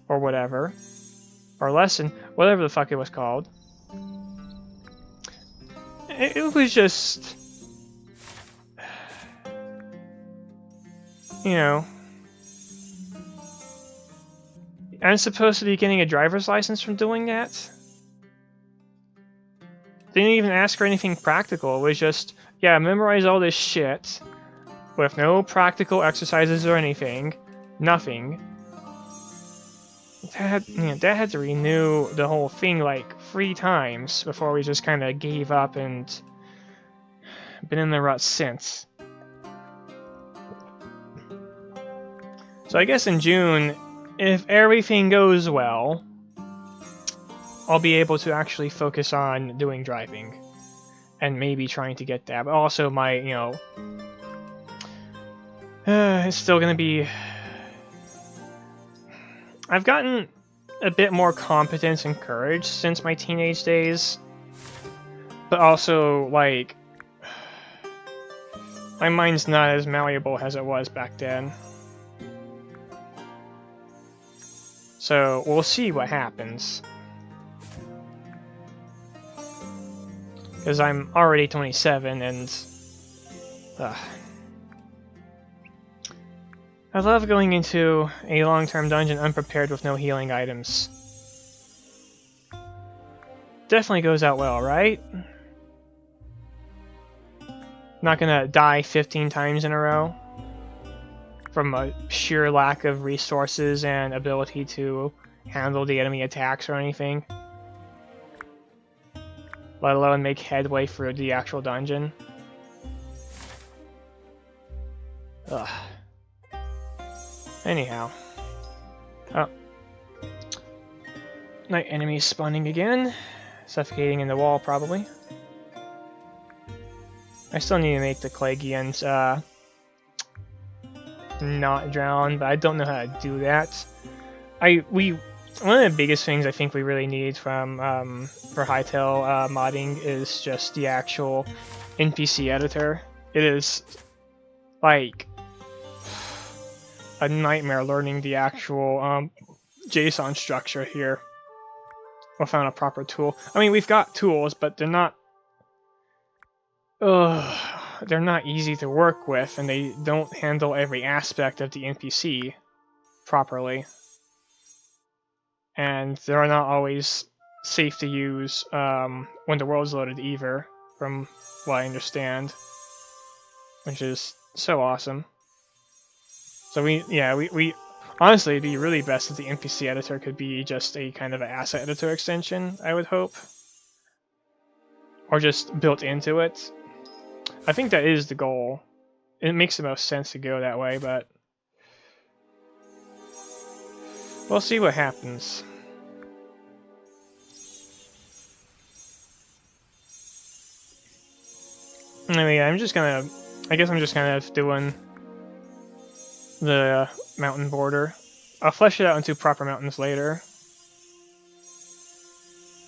or whatever, or lesson, whatever the fuck it was called. It was just, you know, I'm supposed to be getting a driver's license from doing that? They didn't even ask for anything practical. It was just, yeah, memorize all this shit with no practical exercises or anything. Nothing. Dad had to renew the whole thing like 3 times before we just kind of gave up and been in the rut since. So I guess in June, if everything goes well, I'll be able to actually focus on doing driving and maybe trying to get that. But also my, you know, it's still gonna be... I've gotten a bit more competence and courage since my teenage days, but also, like, my mind's not as malleable as it was back then. So we'll see what happens. Because I'm already 27 and... I love going into a long-term dungeon unprepared with no healing items. Definitely goes out well, right? Not gonna die 15 times in a row from a sheer lack of resources and ability to handle the enemy attacks or anything. Let alone make headway through the actual dungeon. Ugh. Anyhow. Oh. Night enemies spawning again. Suffocating in the wall, probably. I still need to make the Clagians, not drown, but I don't know how to do that. One of the biggest things I think we really need from, for Hytale, modding is just the actual NPC editor. It is, like, a nightmare learning the actual JSON structure here without a proper tool. I mean, we've got tools, but they're not easy to work with, and they don't handle every aspect of the NPC properly. And they're not always safe to use when the world's loaded either, from what I understand, which is so awesome. So we honestly, it'd be really best if the NPC editor could be just a kind of an asset editor extension, I would hope. Or just built into it. I think that is the goal. It makes the most sense to go that way, but we'll see what happens. Anyway, I guess I'm just kind of doing the mountain border. I'll flesh it out into proper mountains later.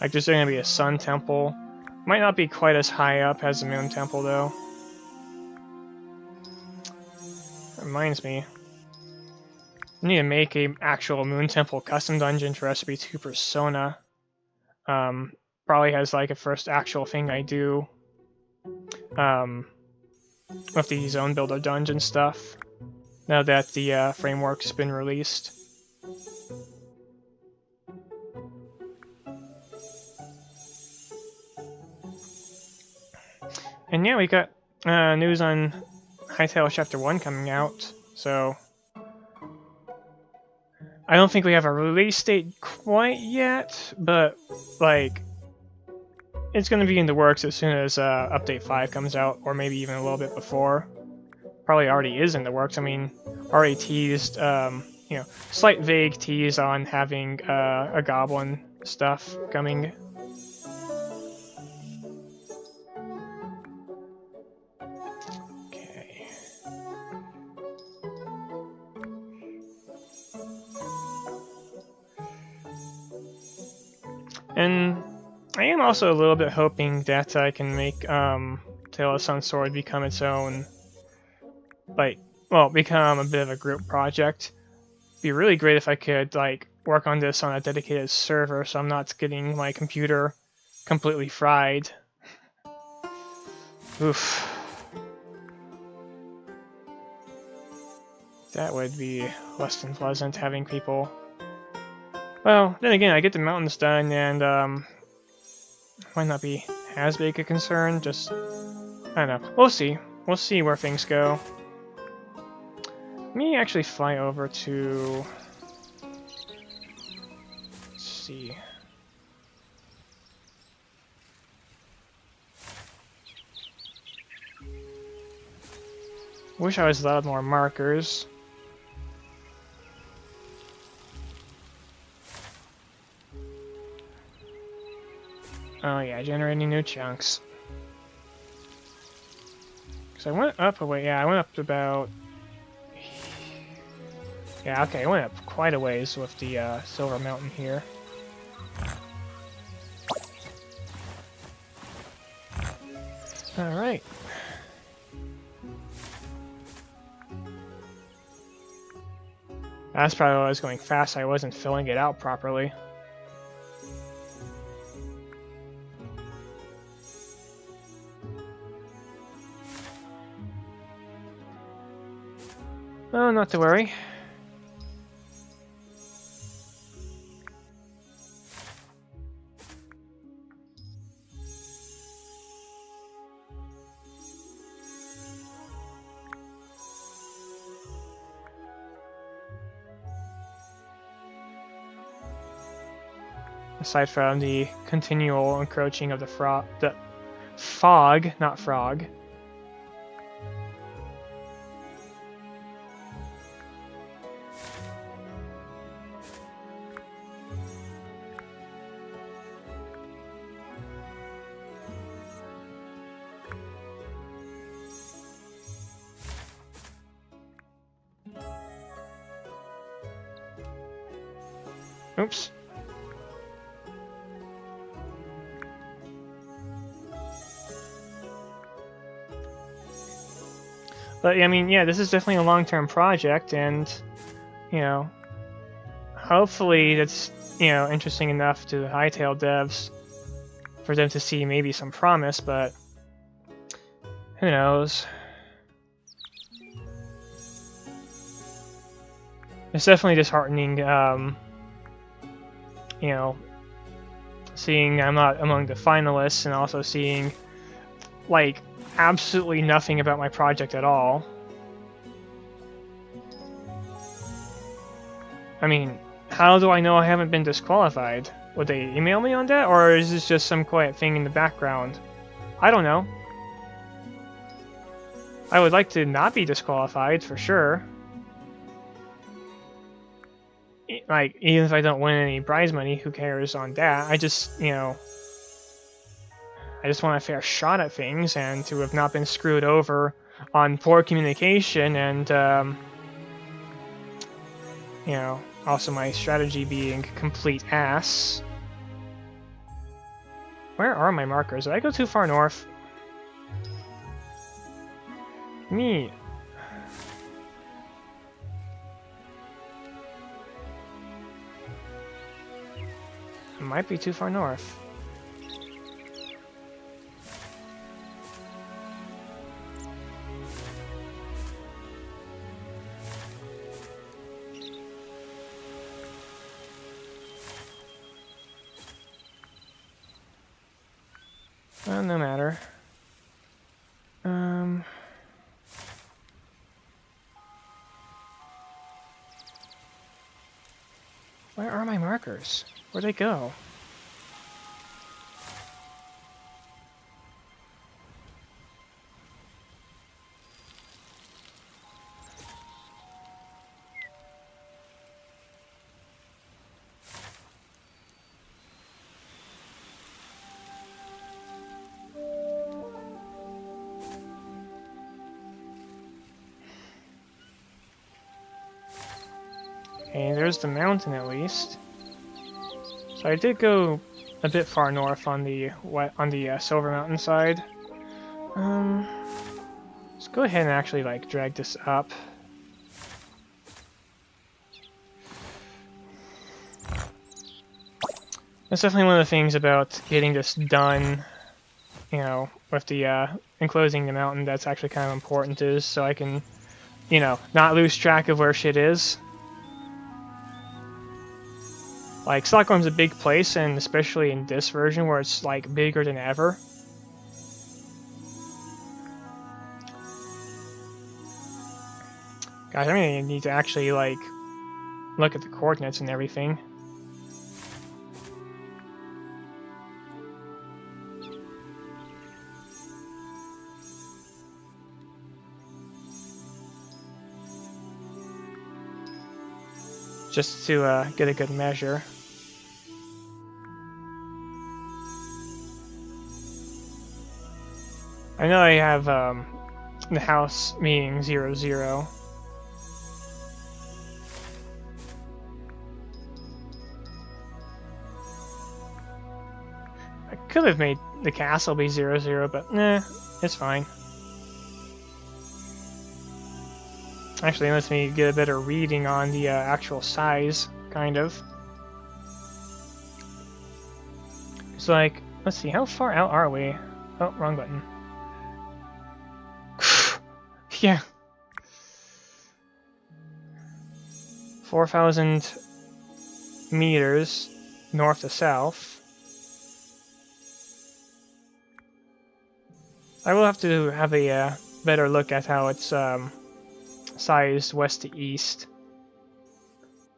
Like, there's going to be a sun temple. Might not be quite as high up as the moon temple, though. Reminds me. I need to make a actual moon temple custom dungeon for SB2 Persona. probably as like a first actual thing I do with the zone builder dungeon stuff, now that the framework's been released. And yeah, we got news on Hytale Chapter 1 coming out, so I don't think we have a release date quite yet, but like it's going to be in the works as soon as Update 5 comes out, or maybe even a little bit before. Probably already is in the works. I mean, already teased, you know, slight vague tease on having a goblin stuff coming. Okay. And I am also a little bit hoping that I can make Tale of Sunsword become its own, like, well, become a bit of a group project. It'd be really great if I could like work on this on a dedicated server, so I'm not getting my computer completely fried. Oof. That would be less than pleasant, having people. Well, then again, I get the mountains done, and might not be as big a concern. Just, I don't know. We'll see. We'll see where things go. Let me actually fly over to... Let's see. Wish I was allowed more markers. Oh yeah, generating new chunks. So I went up a way. Yeah, I went up to about... Yeah, okay, I went up quite a ways with the Silver Mountain here. Alright. That's probably why I was going fast. I wasn't filling it out properly. Oh, not to worry. Aside from the continual encroaching of the fog, not frog. Oops. But I mean, yeah, this is definitely a long-term project, and you know, hopefully that's, you know, interesting enough to the Hytale devs for them to see maybe some promise, but who knows? It's definitely disheartening, you know, seeing I'm not among the finalists and also seeing, like, absolutely nothing about my project at all. I mean, how do I know I haven't been disqualified? Would they email me on that, or is this just some quiet thing in the background? I don't know. I would like to not be disqualified, for sure. Like, even if I don't win any prize money, who cares on that? I just, you know... I just want a fair shot at things, and to have not been screwed over on poor communication, and, you know, also my strategy being complete ass. Where are my markers? Did I go too far north? Me. I might be too far north. No matter. Where are my markers? Where'd they go? Okay, there's the mountain at least. So I did go a bit far north on the Silver Mountain side. Let's go ahead and actually like drag this up. That's definitely one of the things about getting this done, you know, with the enclosing the mountain that's actually kind of important is so I can, you know, not lose track of where shit is. Like, Stockholm's a big place, and especially in this version where it's like bigger than ever. Guys, I mean, I need to actually like look at the coordinates and everything. Just to get a good measure. I know I have the house meaning 00. I could have made the castle be 00, but nah, it's fine. Actually, it lets me get a better reading on the actual size, kind of. It's like, let's see, how far out are we? Oh, wrong button. Yeah. 4,000 meters north to south. I will have to have a better look at how it's sized west to east.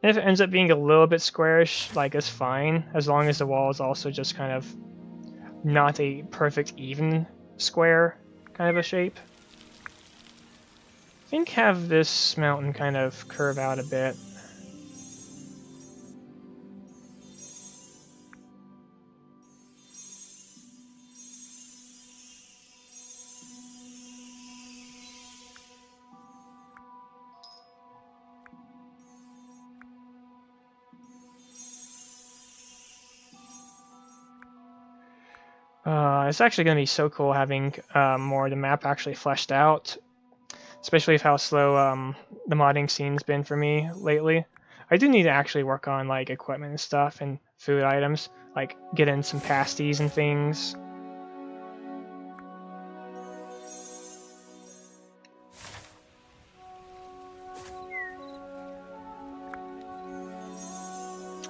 And if it ends up being a little bit squarish, like, it's fine, as long as the wall is also just kind of not a perfect even square kind of a shape. I think have this mountain kind of curve out a bit. It's actually going to be so cool having more of the map actually fleshed out, especially with how slow the modding scene's been for me lately. I do need to actually work on like equipment and stuff and food items, like get in some pasties and things.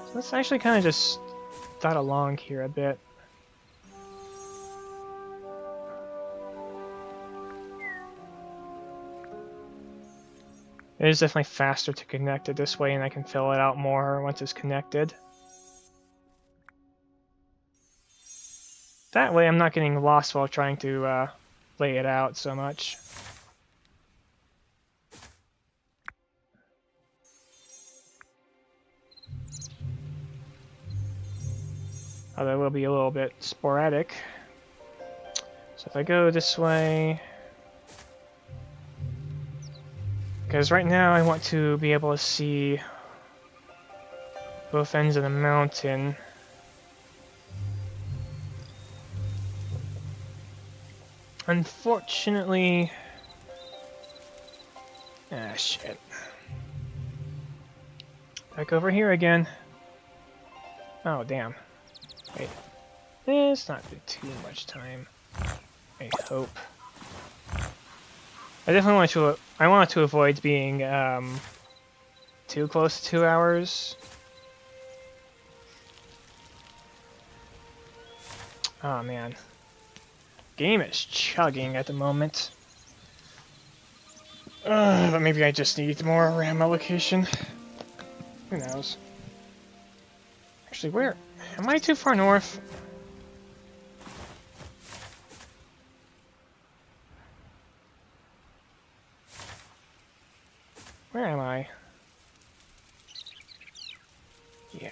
So let's actually kind of just dot along here a bit. It is definitely faster to connect it this way, and I can fill it out more once it's connected. That way I'm not getting lost while trying to lay it out so much. Although it will be a little bit sporadic. So if I go this way... Because right now I want to be able to see both ends of the mountain. Unfortunately... Ah, shit. Back over here again. Oh, damn. Wait. It's not too much time. I hope. I definitely want to avoid being too close to 2 hours. Oh man. game is chugging at the moment. But maybe I just need more RAM allocation. Who knows? Actually, where? Am I too far north? Where am I? Yeah.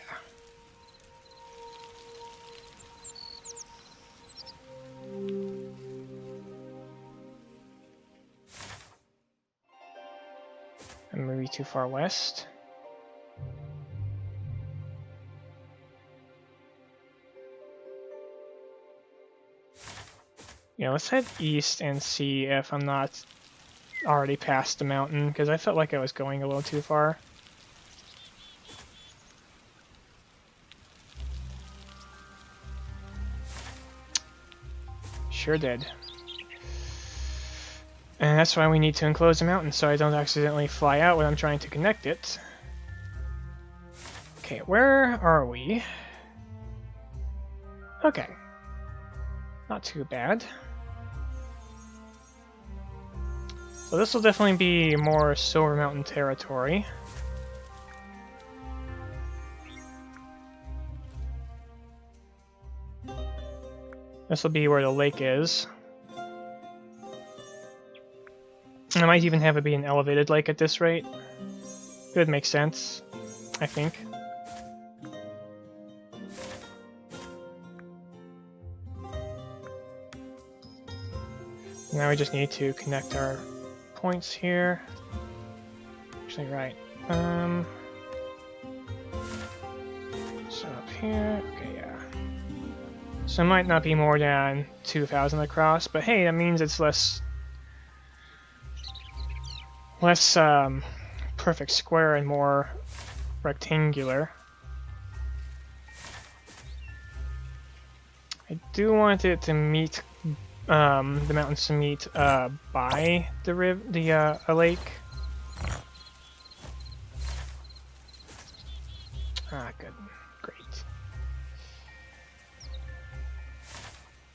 I'm maybe too far west. Yeah, let's head east and see if I'm not already past the mountain, because I felt like I was going a little too far. Sure did. And that's why we need to enclose the mountain, so I don't accidentally fly out when I'm trying to connect it. Okay, where are we? Okay. Not too bad. So this will definitely be more Silver Mountain territory. This will be where the lake is. And I might even have it be an elevated lake at this rate. It would make sense, I think. Now we just need to connect our points here. Actually, right. So up here, okay, yeah. So it might not be more than 2,000 across, but hey, that means it's less perfect square and more rectangular. I do want it to meet the mountains to meet by the a lake. Ah, good, great.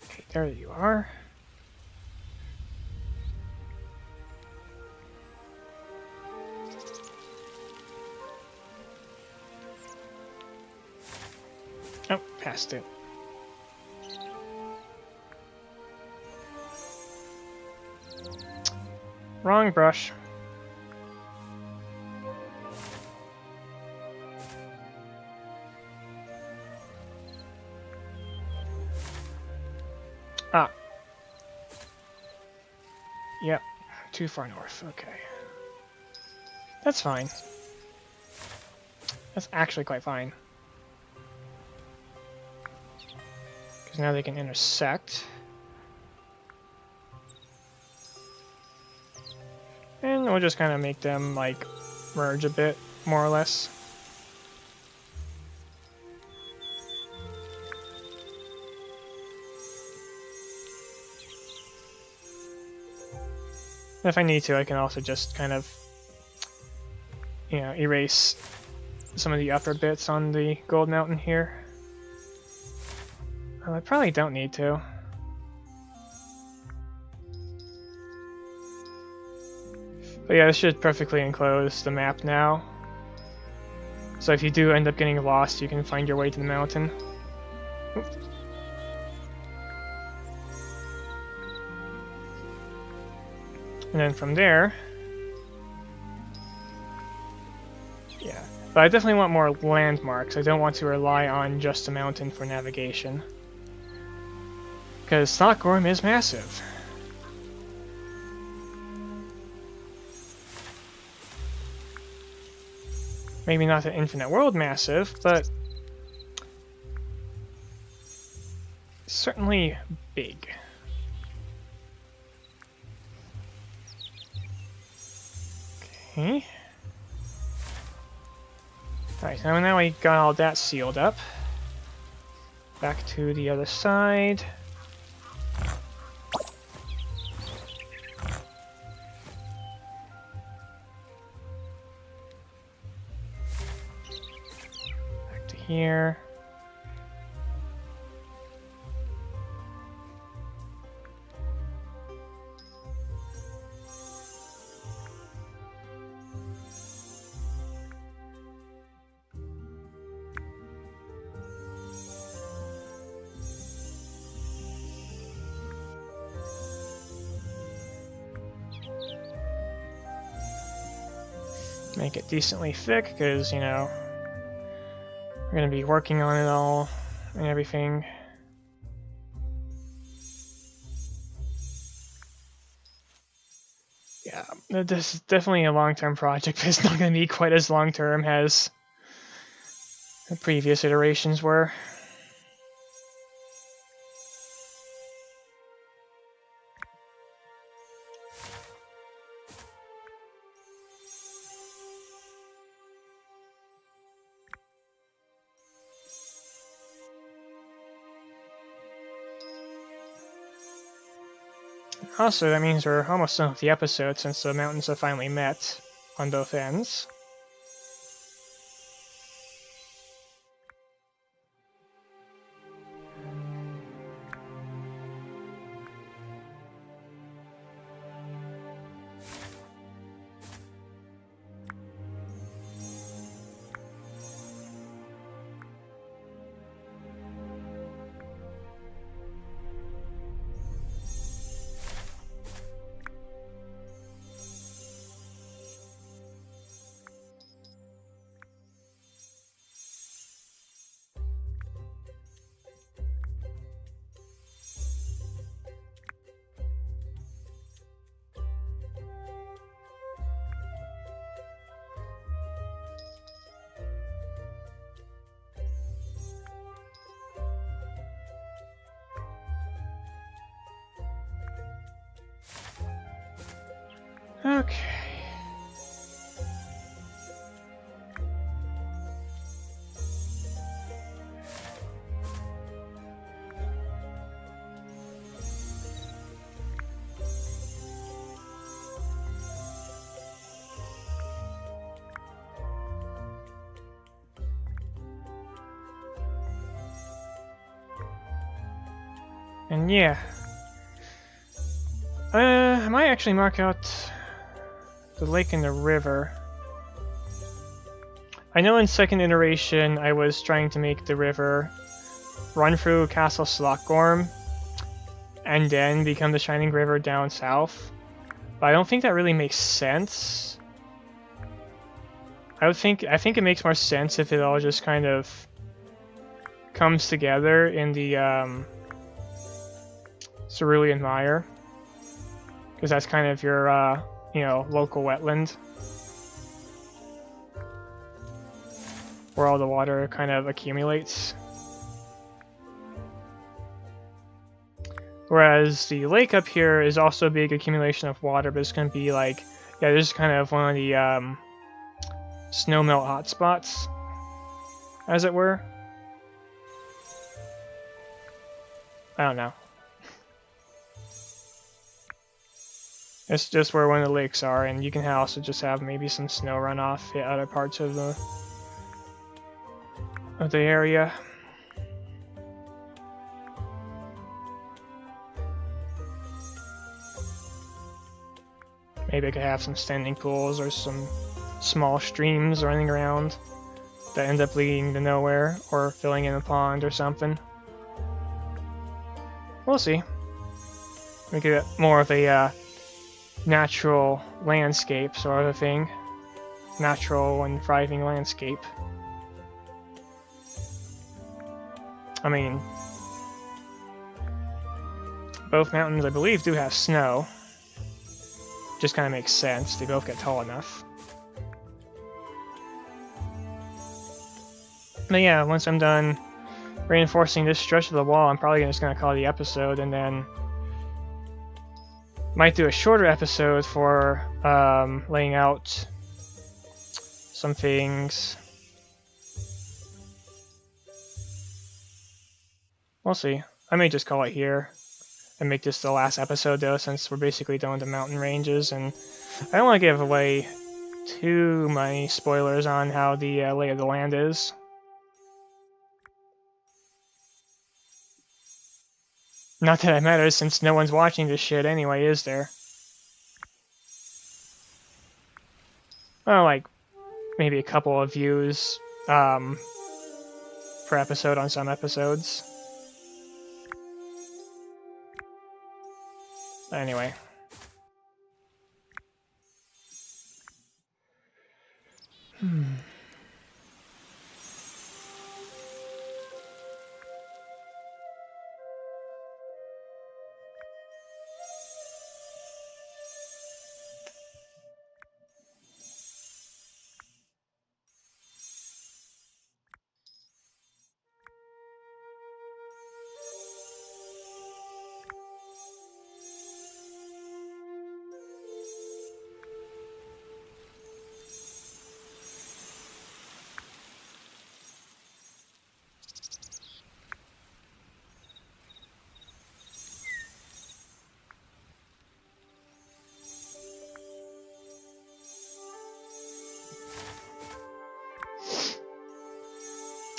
Okay, there you are. Oh, passed it. Wrong brush. Ah. Yep, too far north. Okay. That's fine. That's actually quite fine. Because now they can intersect. And we'll just kind of make them, like, merge a bit, more or less. And if I need to, I can also just kind of, you know, erase some of the upper bits on the gold mountain here. I probably don't need to. But yeah, this should perfectly enclose the map now. So if you do end up getting lost, you can find your way to the mountain. Oops. And then from there... Yeah, but I definitely want more landmarks. I don't want to rely on just a mountain for navigation. Because Stockholm is massive. Maybe not the infinite world massive, but certainly big. Okay. Alright, so now we got all that sealed up. Back to the other side. Back to here. Make it decently thick, because, you know, we're going to be working on it all and everything. Yeah, this is definitely a long-term project, but it's not going to be quite as long-term as the previous iterations were. Also, that means we're almost done with the episode since the mountains have finally met on both ends. Okay. And yeah, I might actually mark out the lake and the river. I know in second iteration I was trying to make the river run through Castle Slotgorm and then become the Shining River down south, but I don't think that really makes sense. I think it makes more sense if it all just kind of comes together in the Cerulean Mire, because that's kind of your you know, local wetland where all the water kind of accumulates. Whereas the lake up here is also a big accumulation of water, but it's going to be like, yeah, this is kind of one of the snowmelt hotspots, as it were. I don't know. It's just where one of the lakes are, and you can also just have maybe some snow runoff at other parts of the area. Maybe I could have some standing pools or some small streams running around that end up leading to nowhere or filling in a pond or something. We'll see. We get more of a natural landscape sort of thing. Natural and thriving landscape. I mean, both mountains, I believe, do have snow. Just kind of makes sense. They both get tall enough. But yeah, once I'm done reinforcing this stretch of the wall, I'm probably just going to call the episode, and then might do a shorter episode for laying out some things. We'll see. I may just call it here and make this the last episode, though, since we're basically done with the mountain ranges, and I don't want to give away too many spoilers on how the lay of the land is. Not that it matters, since no one's watching this shit anyway, is there? Well, like, maybe a couple of views per episode on some episodes. Anyway.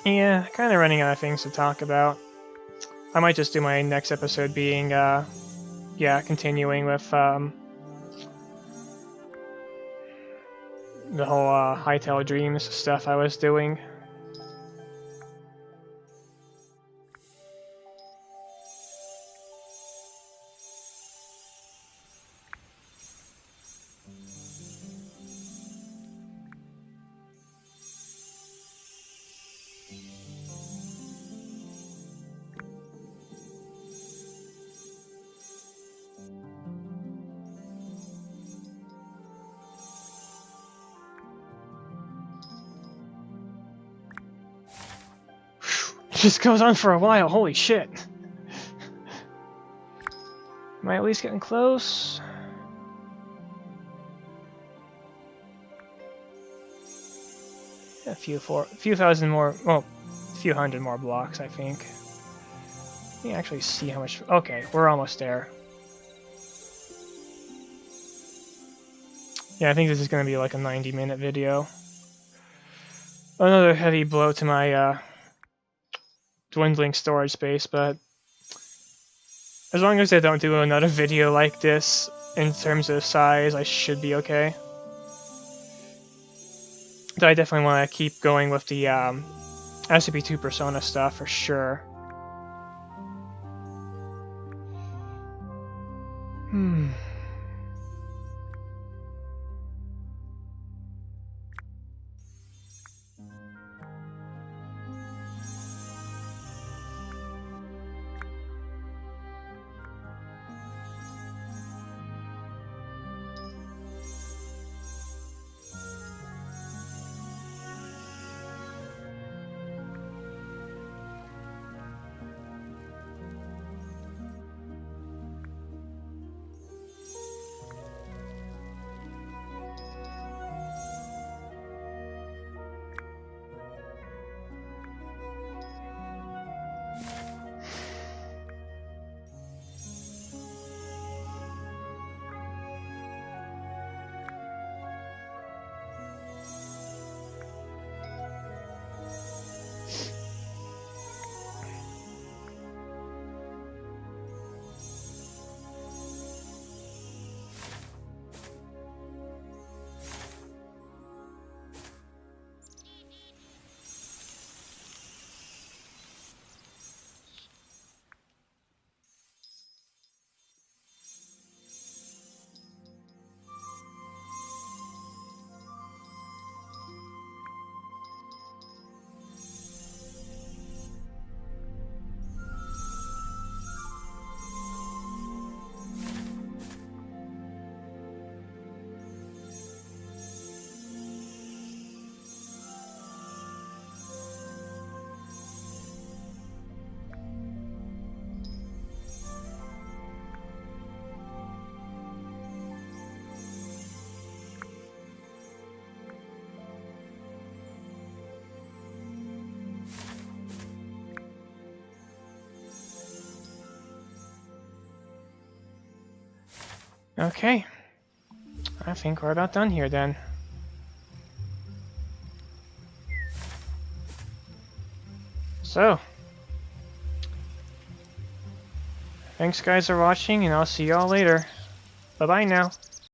Yeah, kind of running out of things to talk about. I might just do my next episode being, yeah, continuing with the whole Hytale Dreams stuff I was doing. Just goes on for a while, holy shit. Am I at least getting close? A few thousand more, well, a few hundred more blocks, I think. Let me actually see how much, okay, we're almost there. Yeah, I think this is going to be like a 90-minute video. Another heavy blow to my dwindling storage space, but as long as I don't do another video like this in terms of size, I should be okay. But I definitely want to keep going with the SCP-2 Persona stuff for sure. Okay. I think we're about done here then. So, thanks guys for watching, and I'll see y'all later. Bye-bye now.